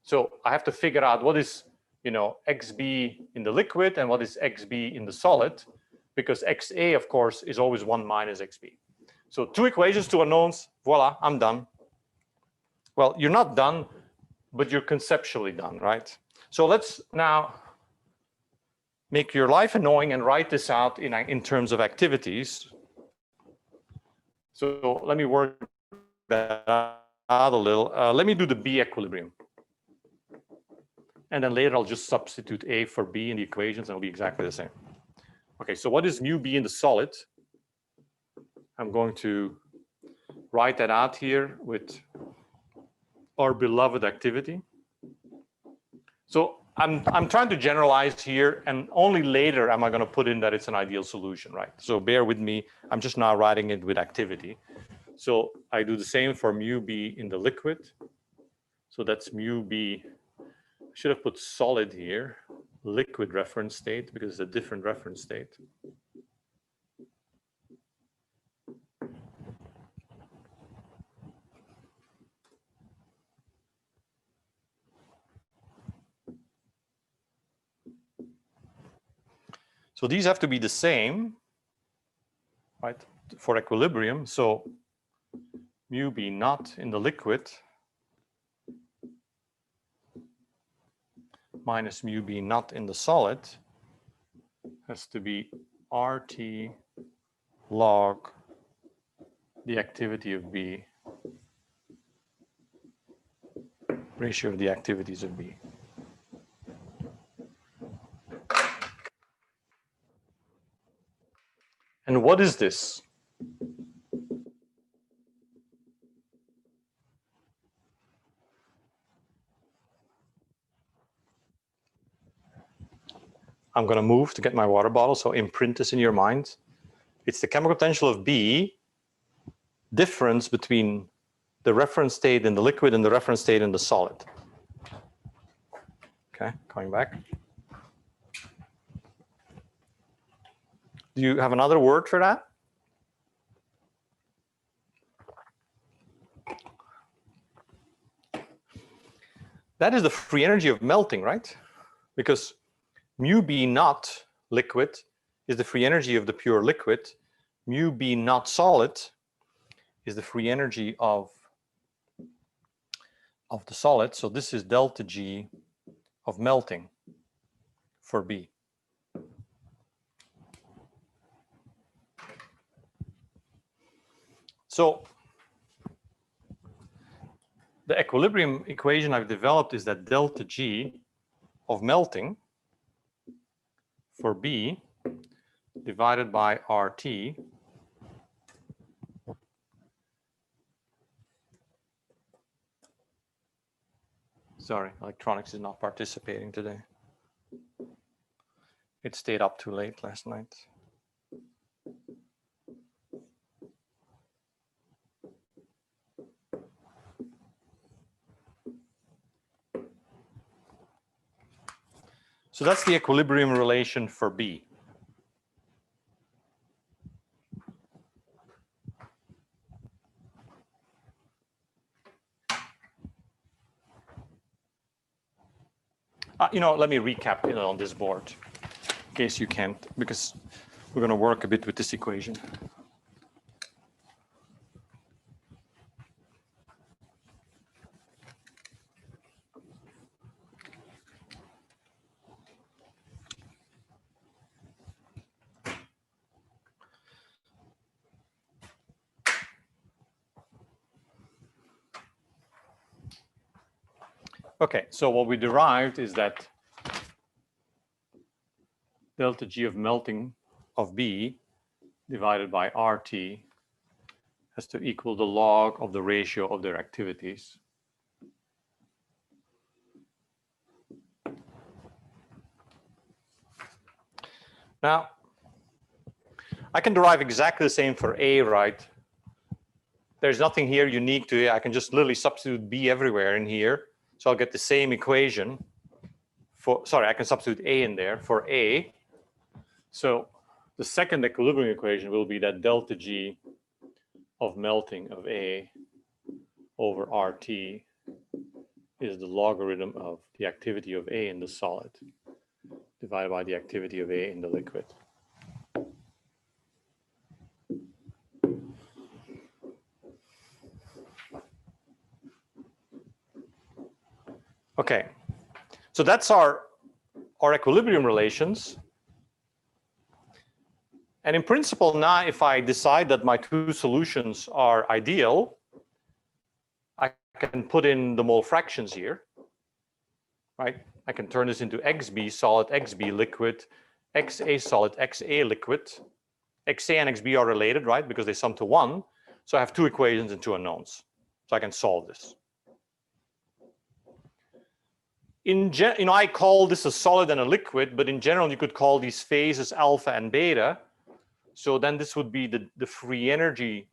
So I have to figure out what is, XB in the liquid and what is XB in the solid, because XA, of course, is always 1 minus XB. So two equations, two unknowns, voila, I'm done. Well, you're not done, but you're conceptually done, right? So let's now make your life annoying and write this out in terms of activities. So let me work that out a little. Let me do the B equilibrium. And then later I'll just substitute A for B in the equations and it'll be exactly the same. Okay, so what is mu B in the solid? I'm going to write that out here with our beloved activity. So I'm trying to generalize here, and only later am I going to put in that it's an ideal solution, right? So bear with me. I'm just now writing it with activity. So I do the same for mu B in the liquid. So that's mu B. I should have put solid here, liquid reference state, because it's a different reference state. So these have to be the same, right, for equilibrium. So mu B naught in the liquid minus mu B naught in the solid has to be RT log the activity of B, ratio of the activities of B. And what is this? I'm going to move to get my water bottle, so imprint this in your mind. It's the chemical potential of B, difference between the reference state in the liquid and the reference state in the solid. Okay, coming back. Do you have another word for that? That is the free energy of melting, right? because mu B naught liquid is the free energy of the pure liquid. Mu B naught solid is the free energy of the solid. So this is delta G of melting for B. So the equilibrium equation I've developed is that delta G of melting for B divided by RT sorry, electronics is not participating today. It stayed up too late last night. So that's the equilibrium relation for B. Let me recap it on this board in case you can't, because we're going to work a bit with this equation. Okay, so what we derived is that delta G of melting of B divided by RT has to equal the log of the ratio of their activities. Now, I can derive exactly the same for A, right? There's nothing here unique to it. I can just literally substitute B everywhere in here. So I'll get the same equation for, sorry, I can substitute A in there for A. So the second equilibrium equation will be that delta G of melting of A over RT is the logarithm of the activity of A in the solid divided by the activity of A in the liquid. Okay, so that's our equilibrium relations. And in principle, now if I decide that my two solutions are ideal, I can put in the mole fractions here, right? I can turn this into XB solid, XB liquid, XA solid, XA liquid. XA and XB are related, right? Because they sum to 1. So I have two equations and two unknowns. So I can solve this. I call this a solid and a liquid, but in general, you could call these phases alpha and beta. So then this would be the free energy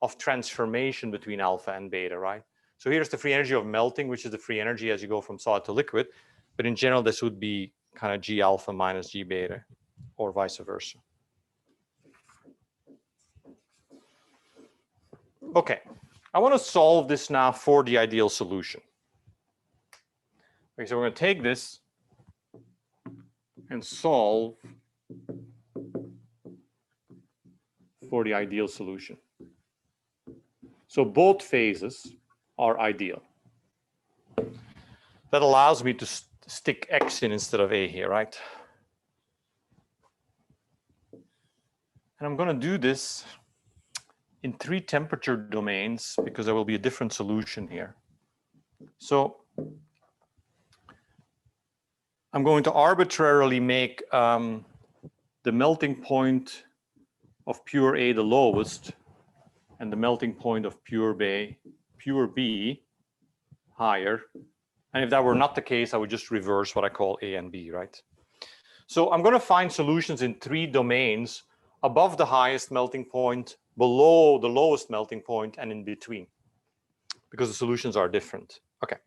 of transformation between alpha and beta, right? So here's the free energy of melting, which is the free energy as you go from solid to liquid. But in general, this would be kind of G alpha minus G beta, or vice versa. Okay, I want to solve this now for the ideal solution. Okay, so we're going to take this and solve for the ideal solution. So both phases are ideal. That allows me to stick X in instead of A here, right? And I'm going to do this in 3 temperature domains because there will be a different solution here. So I'm going to arbitrarily make the melting point of pure A the lowest and the melting point of pure B higher. And if that were not the case, I would just reverse what I call A and B, right? So I'm going to find solutions in 3 domains above the highest melting point, below the lowest melting point, and in between, because the solutions are different. Okay,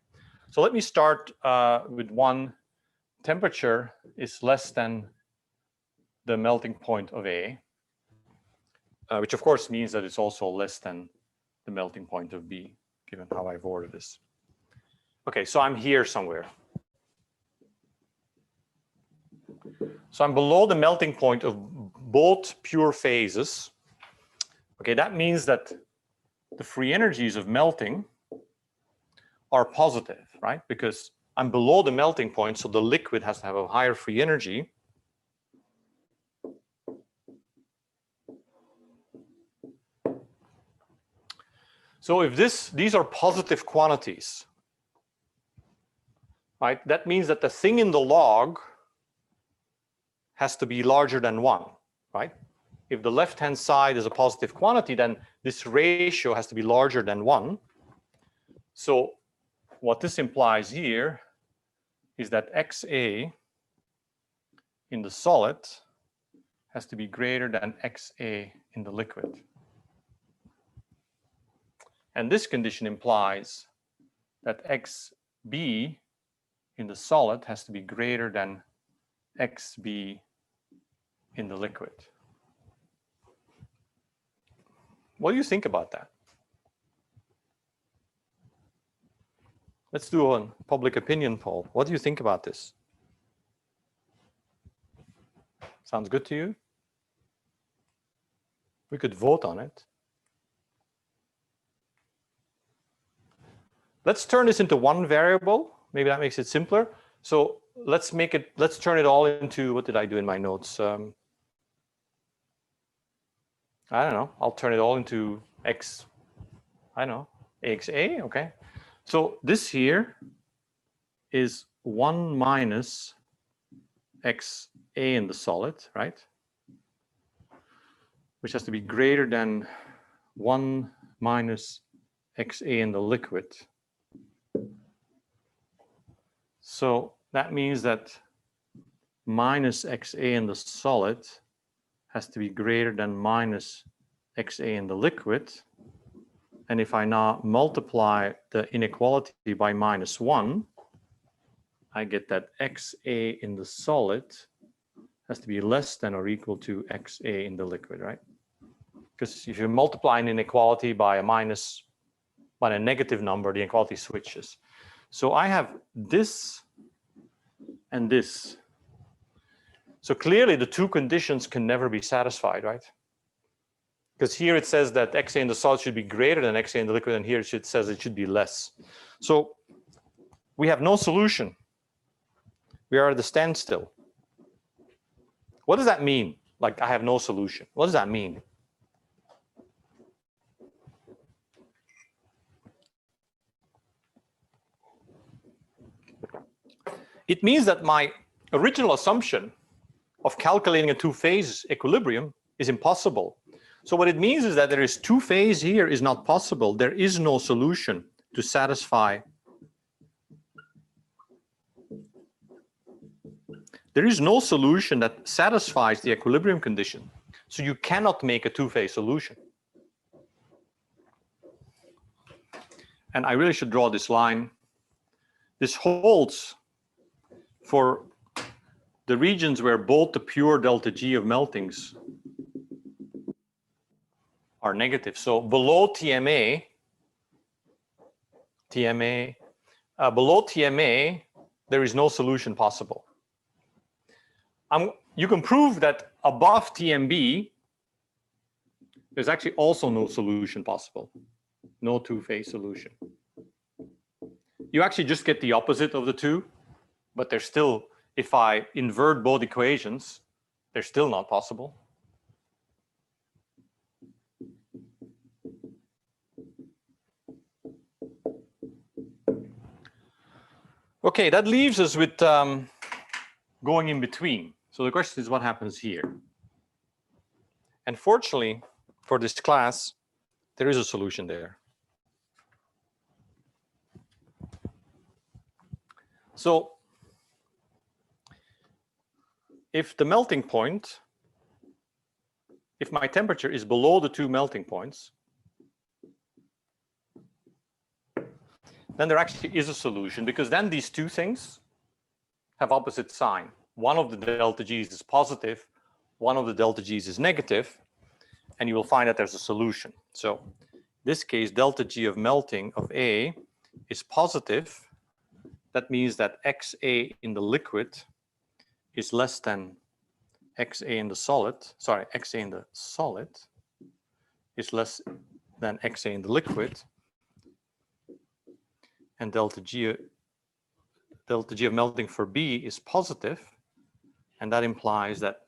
so let me start with one. Temperature is less than the melting point of A, which of course means that it's also less than the melting point of B, given how I've ordered this. Okay, so I'm here somewhere. So I'm below the melting point of both pure phases. Okay, that means that the free energies of melting are positive, right? Because I'm below the melting point, so the liquid has to have a higher free energy. So if these are positive quantities, right? That means that the thing in the log has to be larger than 1, right? If the left-hand side is a positive quantity, then this ratio has to be larger than 1. So what this implies here is that XA in the solid has to be greater than XA in the liquid. And this condition implies that XB in the solid has to be greater than XB in the liquid. What do you think about that? Let's do a public opinion poll. What do you think about this? Sounds good to you? We could vote on it. Let's turn this into one variable. Maybe that makes it simpler. So let's turn it all into, what did I do in my notes? I don't know. I'll turn it all into X, I don't know, AXA, okay. So this here is 1 minus XA in the solid, right? Which has to be greater than 1 minus XA in the liquid. So that means that minus XA in the solid has to be greater than minus XA in the liquid. And if I now multiply the inequality by -1, I get that XA in the solid has to be less than or equal to XA in the liquid, right? Because if you multiply an inequality by a negative number, the inequality switches. So I have this and this. So clearly the two conditions can never be satisfied, right? Because here it says that XA in the solid should be greater than XA in the liquid, and here it says it should be less. So we have no solution. We are at the standstill. What does that mean? Like, I have no solution. What does that mean? It means that my original assumption of calculating a two-phase equilibrium is impossible. So what it means is that there is two-phase here is not possible. There is no solution to satisfy. There is no solution that satisfies the equilibrium condition. So you cannot make a two-phase solution. And I really should draw this line. This holds for the regions where both the pure delta G of meltings are negative. So below TMA, below TMA, there is no solution possible. You can prove that above TMB, there's actually also no solution possible. No two-phase solution. You actually just get the opposite of the two, but they're still, if I invert both equations, they're still not possible. Okay, that leaves us with going in between. So the question is, what happens here? And fortunately, for this class, there is a solution there. So if the melting point, if my temperature is below the two melting points, then there actually is a solution, because then these two things have opposite sign. One of the delta G's is positive, one of the delta G's is negative, and you will find that there's a solution. So in this case, delta G of melting of A is positive. That means that XA in the liquid is less than XA in the solid, sorry, XA in the solid is less than XA in the liquid, and delta G of melting for B is positive, and that implies that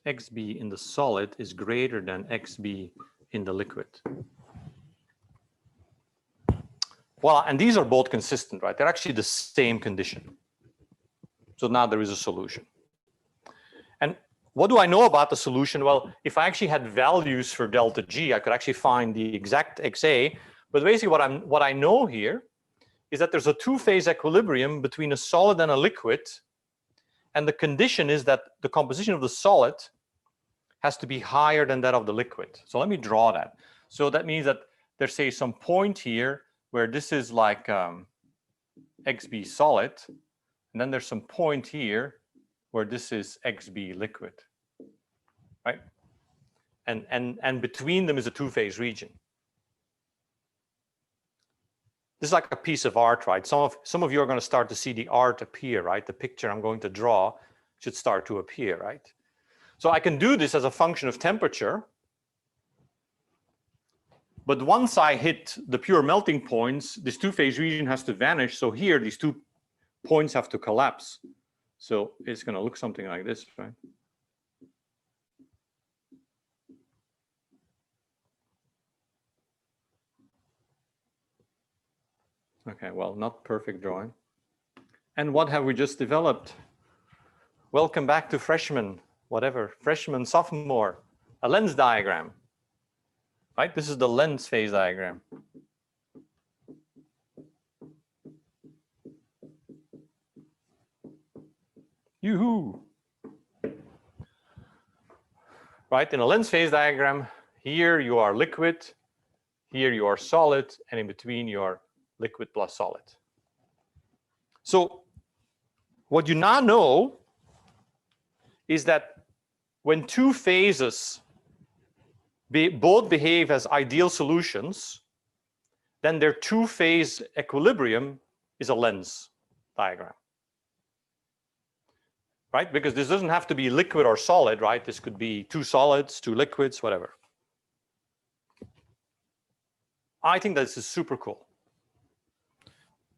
XB in the solid is greater than XB in the liquid. Well, and these are both consistent, right? They're actually the same condition. So now there is a solution. And what do I know about the solution? Well, if I actually had values for delta G, I could actually find the exact XA. But basically what I know here is that there's a two-phase equilibrium between a solid and a liquid. And the condition is that the composition of the solid has to be higher than that of the liquid. So let me draw that. So that means that there's, say, some point here where this is like XB solid. And then there's some point here where this is XB liquid, right? And between them is a two-phase region. This is like a piece of art, right? Some of you are going to start to see the art appear, right? The picture I'm going to draw should start to appear, right? So I can do this as a function of temperature. But once I hit the pure melting points, this two-phase region has to vanish. So here, these 2 points have to collapse. So it's going to look something like this, right? Okay, well, not perfect drawing. And what have we just developed? Welcome back to freshman, whatever, freshman, sophomore, a lens diagram, right? This is the lens phase diagram. Yoo-hoo. Right, in a lens phase diagram, here you are liquid, here you are solid, and in between you are liquid plus solid. So what you now know is that when two phases both behave as ideal solutions, then their two-phase equilibrium is a lens diagram. Right? Because this doesn't have to be liquid or solid, right? This could be two solids, two liquids, whatever. I think this is super cool.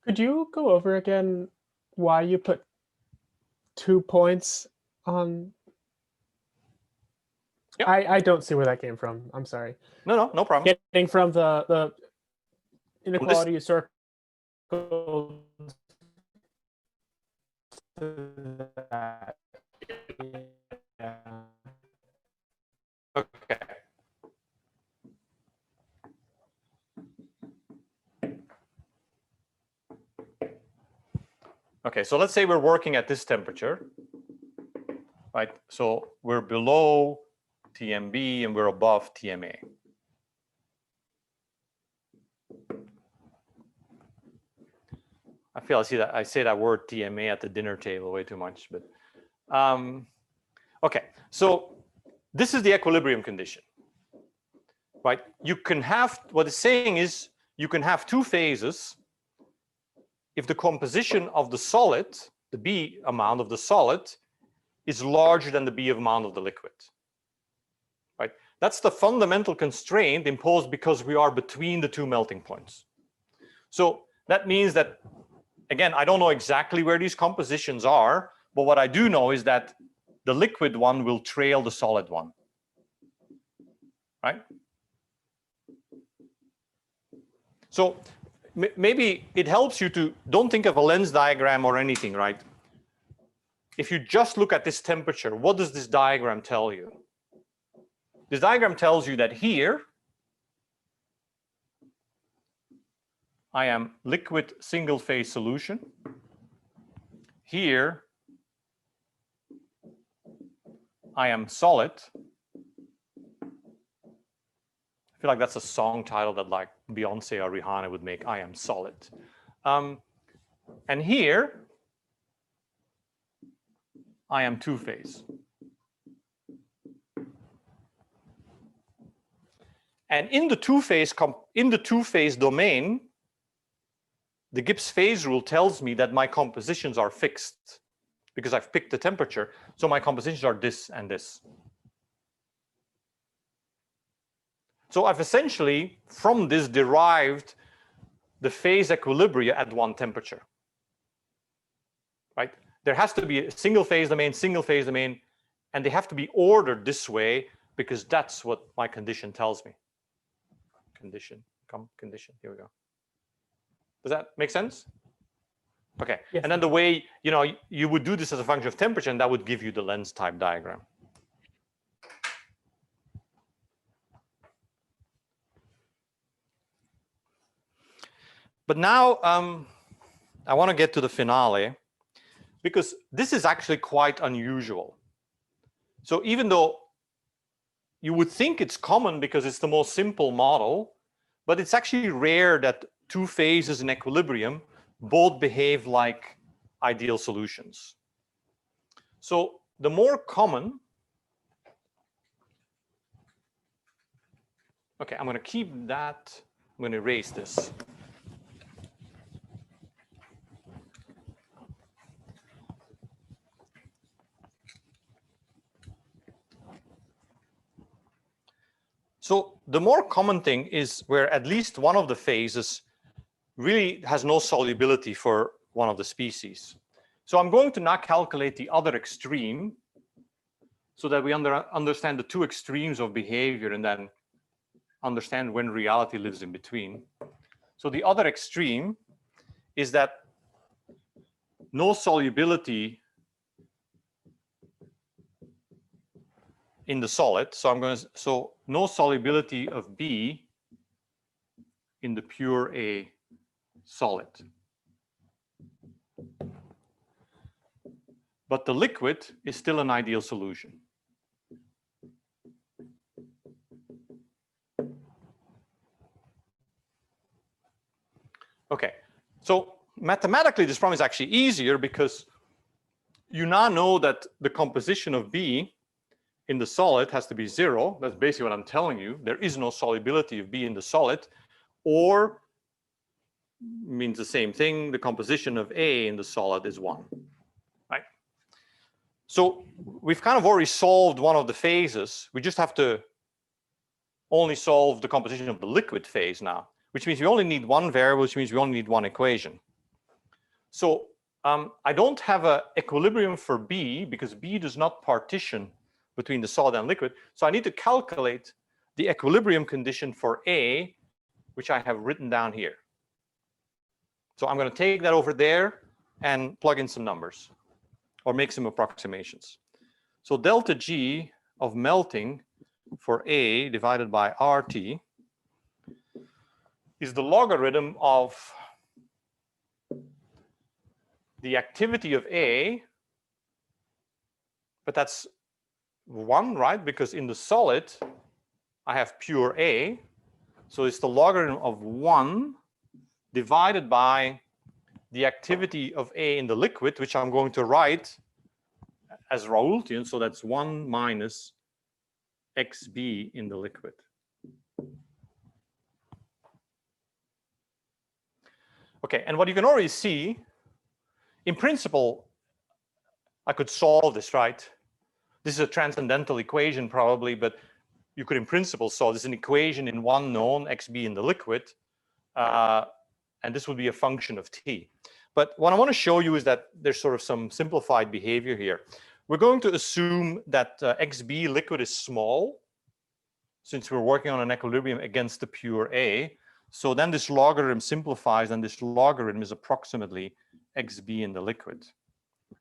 Could you go over again why you put 2 points on? Yep. I don't see where that came from. I'm sorry. No problem. Getting from the inequality circle to that. Yeah. Okay. Okay, so let's say we're working at this temperature, right? So we're below TMB and we're above TMA. I feel I say that word TMA at the dinner table way too much, but okay. So this is the equilibrium condition, right? You can have, what it's saying is you can have two phases if the composition of the solid, the B amount of the solid, is larger than the B amount of the liquid, right? That's the fundamental constraint imposed because we are between the two melting points. So that means that, again, I don't know exactly where these compositions are, but what I do know is that the liquid one will trail the solid one, right? So maybe it helps you to don't think of a lens diagram or anything, right? If you just look at this temperature, what does this diagram tell you? This diagram tells you that here, I am liquid single phase solution. Here, I am solid. I feel like that's a song title that like Beyonce or Rihanna would make, I am solid. And here, I am two-phase. And in the two-phase domain, the Gibbs phase rule tells me that my compositions are fixed. because I've picked the temperature. So my compositions are this and this. So I've essentially, from this, derived the phase equilibria at one temperature, right? There has to be a single phase domain, and they have to be ordered this way because that's what my condition tells me. Condition, here we go. Does that make sense? Okay, Yes. and then the way, you would do this as a function of temperature, and that would give you the lens type diagram. But now I want to get to the finale, because this is actually quite unusual. So even though you would think it's common because it's the most simple model, but it's actually rare that two phases in equilibrium both behave like ideal solutions. So the more common, okay, I'm going to keep that, I'm going to erase this. So the more common thing is where at least one of the phases really has no solubility for one of the species. So I'm going to now calculate the other extreme so that we understand the two extremes of behavior and then understand when reality lives in between. So the other extreme is that no solubility in the solid. So no solubility of B in the pure A solid. But the liquid is still an ideal solution. Okay, so mathematically this problem is actually easier because you now know that the composition of B in the solid has to be 0. That's basically what I'm telling you. There is no solubility of B in the solid, or means the same thing. The composition of A in the solid is 1, right? So we've kind of already solved one of the phases. We just have to only solve the composition of the liquid phase now, which means we only need one variable, which means we only need one equation. So I don't have an equilibrium for B because B does not partition between the solid and liquid. So I need to calculate the equilibrium condition for A, which I have written down here. So I'm going to take that over there and plug in some numbers or make some approximations. So delta G of melting for A divided by RT is the logarithm of the activity of A, but that's 1, right? Because in the solid, I have pure A. So it's the logarithm of 1 divided by the activity of A in the liquid, which I'm going to write as Raoultian. So that's 1 minus XB in the liquid. Okay, and what you can already see, in principle, I could solve this, right? This is a transcendental equation probably, but you could in principle solve this. An equation in one known, XB in the liquid, and this would be a function of T. But what I want to show you is that there's sort of some simplified behavior here. We're going to assume that XB liquid is small, since we're working on an equilibrium against the pure A. So then this logarithm simplifies, and this logarithm is approximately XB in the liquid.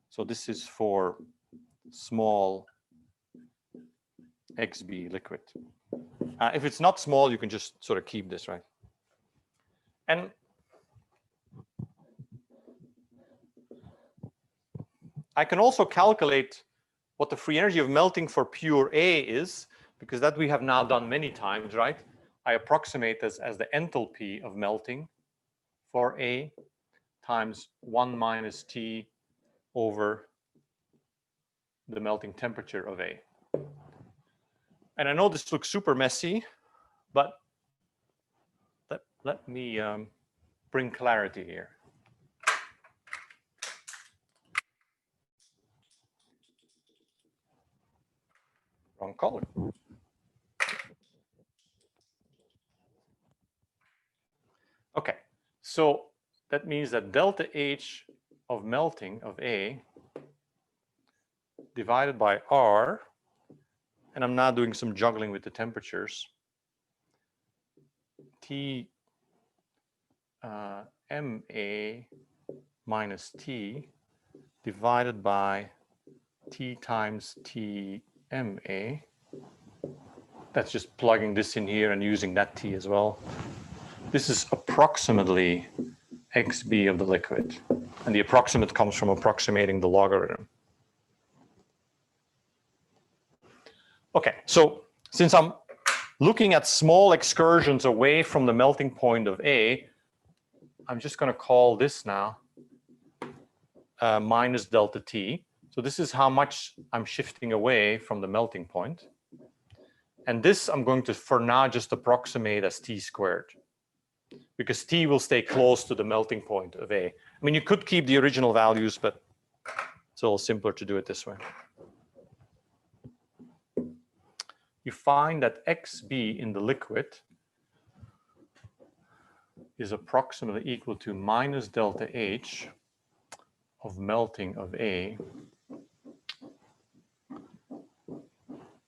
So this is for small XB liquid. If it's not small, you can just sort of keep this, right? And I can also calculate what the free energy of melting for pure A is, because that we have now done many times, right? I approximate this as the enthalpy of melting for A times 1 minus T over the melting temperature of A. And I know this looks super messy, but let me bring clarity here. wrong color. Okay, so that means that delta H of melting of A divided by R, and I'm now doing some juggling with the temperatures, T MA minus T divided by T times T MA. That's just plugging this in here and using that T as well. This is approximately XB of the liquid. And the approximate comes from approximating the logarithm. Okay, so since I'm looking at small excursions away from the melting point of A, I'm just going to call this now minus delta T. So this is how much I'm shifting away from the melting point. And this I'm going to, for now, just approximate as T squared, because T will stay close to the melting point of A. I mean, you could keep the original values, but it's a little simpler to do it this way. You find that XB in the liquid is approximately equal to minus delta H of melting of A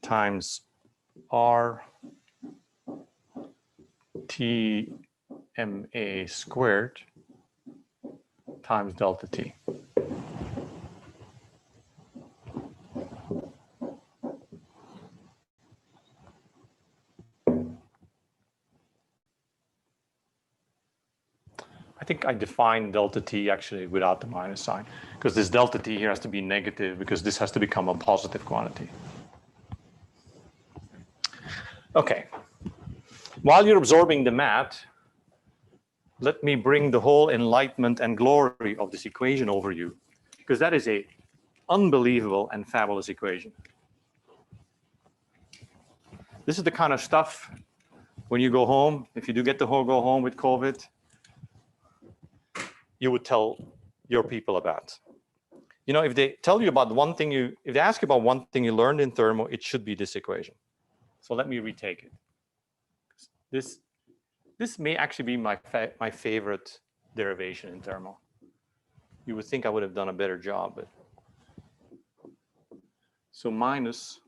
times R T MA squared times delta T. I think I defined delta T actually without the minus sign, because this delta T here has to be negative because this has to become a positive quantity. Okay. While you're absorbing the math, let me bring the whole enlightenment and glory of this equation over you, because that is a unbelievable and fabulous equation. This is the kind of stuff when you go home, if you do get to go home with COVID, you would tell your people about. You know, if they tell you about one thing if they ask you about one thing you learned in thermo, it should be this equation. So let me retake it. This may actually be my favorite derivation in thermo. You would think I would have done a better job, but so minus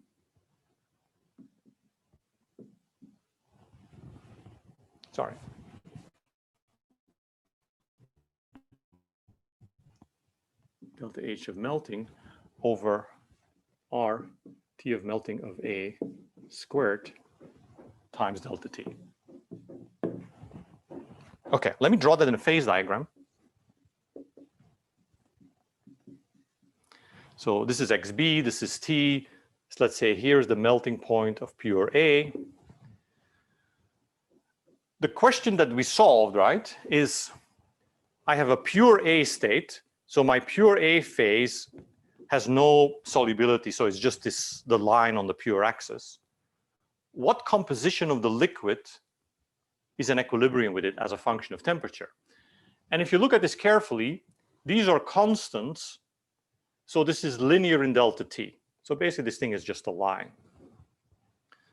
delta H of melting over R T of melting of A squared times delta T. Okay, let me draw that in a phase diagram. So this is XB, this is T. So let's say here's the melting point of pure A. The question that we solved, right, is I have a pure A state. So my pure A phase has no solubility. So it's just the line on the pure axis. What composition of the liquid is in equilibrium with it as a function of temperature? And if you look at this carefully, these are constants. So this is linear in delta T. So basically this thing is just a line.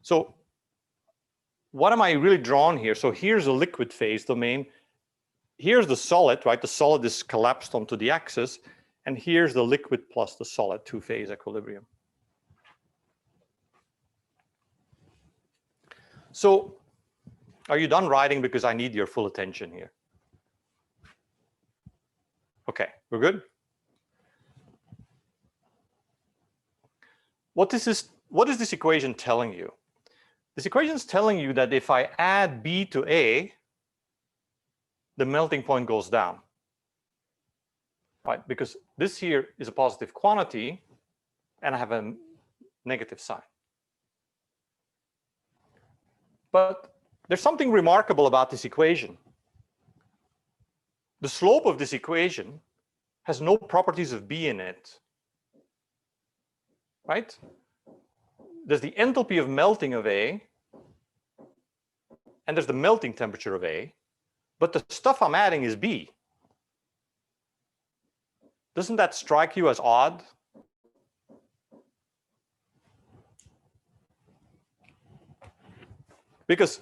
So what am I really drawn here? So here's a liquid phase domain. Here's the solid, right? The solid is collapsed onto the axis. And here's the liquid plus the solid two-phase equilibrium. So are you done writing? Because I need your full attention here. Okay, we're good? What is this equation telling you? This equation is telling you that if I add B to A, the melting point goes down. Right? Because this here is a positive quantity and I have a negative sign. But there's something remarkable about this equation. The slope of this equation has no properties of B in it. Right? There's the enthalpy of melting of A, and there's the melting temperature of A, but the stuff I'm adding is B. Doesn't that strike you as odd? Because,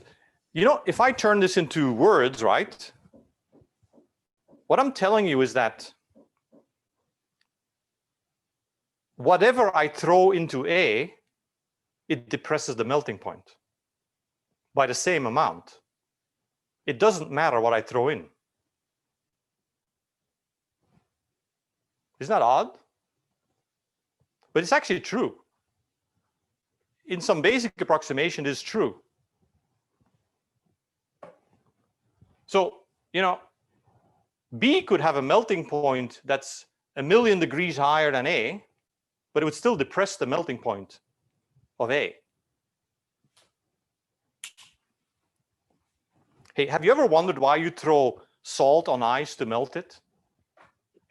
you know, if I turn this into words, right? What I'm telling you is that whatever I throw into A, it depresses the melting point by the same amount. It doesn't matter what I throw in. Isn't that odd? But it's actually true. In some basic approximation, it is true. So, you know, B could have a melting point that's 1,000,000 degrees higher than A, but it would still depress the melting point of A. Hey, have you ever wondered why you throw salt on ice to melt it?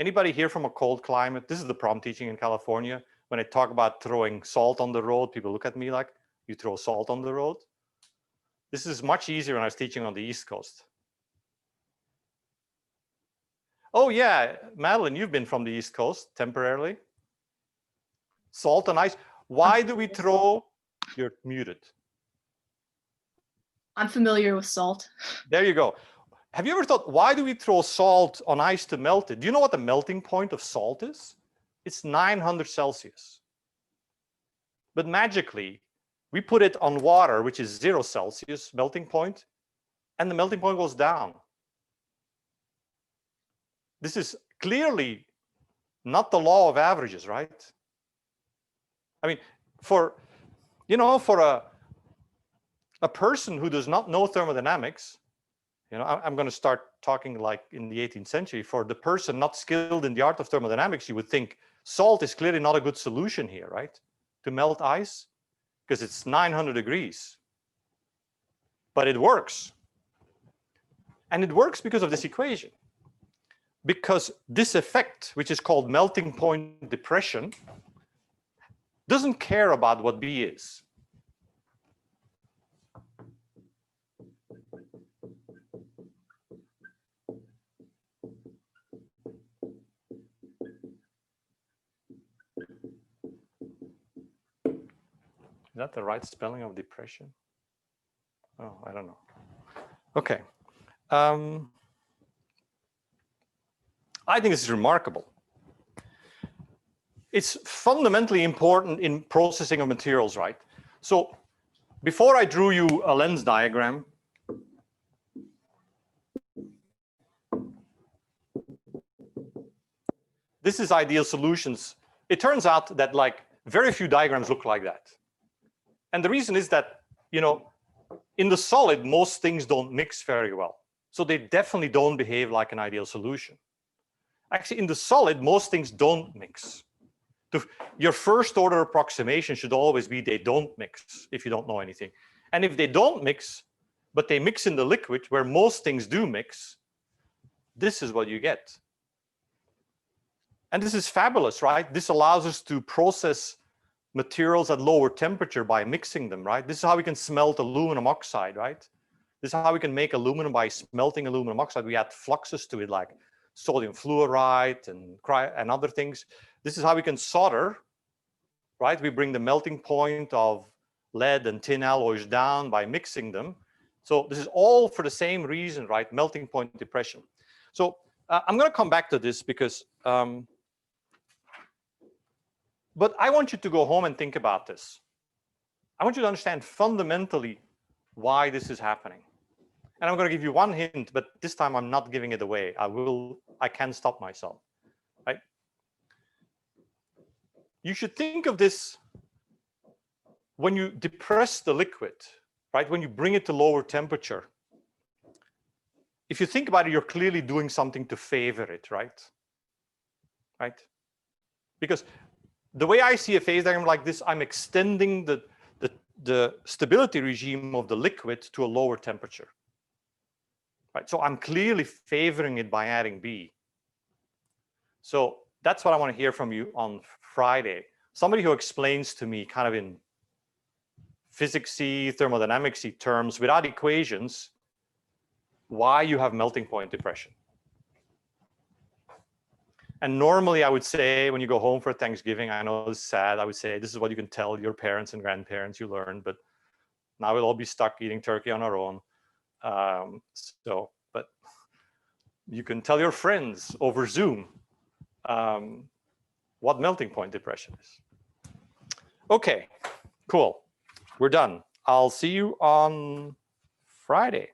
Anybody here from a cold climate? This is the prom teaching in California. When I talk about throwing salt on the road, people look at me like, you throw salt on the road? This is much easier when I was teaching on the East Coast. Oh yeah, Madeline, you've been from the East Coast temporarily. Salt and ice. Why do we throw? You're muted. I'm familiar with salt. There you go. Have you ever thought, why do we throw salt on ice to melt it? Do you know what the melting point of salt is? It's 900 Celsius. But magically, we put it on water, which is 0 Celsius melting point, and the melting point goes down. This is clearly not the law of averages, right? I mean, for a person who does not know thermodynamics, you know, I'm going to start talking like in the 18th century. For the person not skilled in the art of thermodynamics, you would think salt is clearly not a good solution here, right? To melt ice, because it's 900 degrees. But it works. And it works because of this equation. Because this effect, which is called melting point depression, doesn't care about what B is. Is that the right spelling of depression? Oh, I don't know. Okay. I think this is remarkable. It's fundamentally important in processing of materials, right? So before I drew you a lens diagram, this is ideal solutions. It turns out that like very few diagrams look like that. And the reason is that, you know, in the solid, most things don't mix very well. So they definitely don't behave like an ideal solution. Actually, in the solid, most things don't mix. Your first order approximation should always be they don't mix if you don't know anything. And if they don't mix, but they mix in the liquid where most things do mix, this is what you get. And this is fabulous, right? This allows us to process materials at lower temperature by mixing them, right? This is how we can smelt aluminum oxide, right? This is how we can make aluminum by smelting aluminum oxide. We add fluxes to it like sodium fluoride and other things. This is how we can solder, right? We bring the melting point of lead and tin alloys down by mixing them. So this is all for the same reason, right? Melting point depression. So I'm going to come back to this because, but I want you to go home and think about this. I want you to understand fundamentally why this is happening. And I'm going to give you one hint, but this time I'm not giving it away. I can't stop myself, right? You should think of this when you depress the liquid, right? When you bring it to lower temperature. If you think about it, you're clearly doing something to favor it, right? Right? Because the way I see a phase diagram like this, I'm extending the stability regime of the liquid to a lower temperature. Right? So I'm clearly favoring it by adding B. So that's what I want to hear from you on Friday. Somebody who explains to me kind of in physics-y, thermodynamics-y terms without equations why you have melting point depression. And normally I would say when you go home for Thanksgiving, I know it's sad, I would say this is what you can tell your parents and grandparents you learned, but Now we'll all be stuck eating turkey on our own. But you can tell your friends over Zoom what melting point depression is. Okay, cool. We're done. I'll see you on Friday.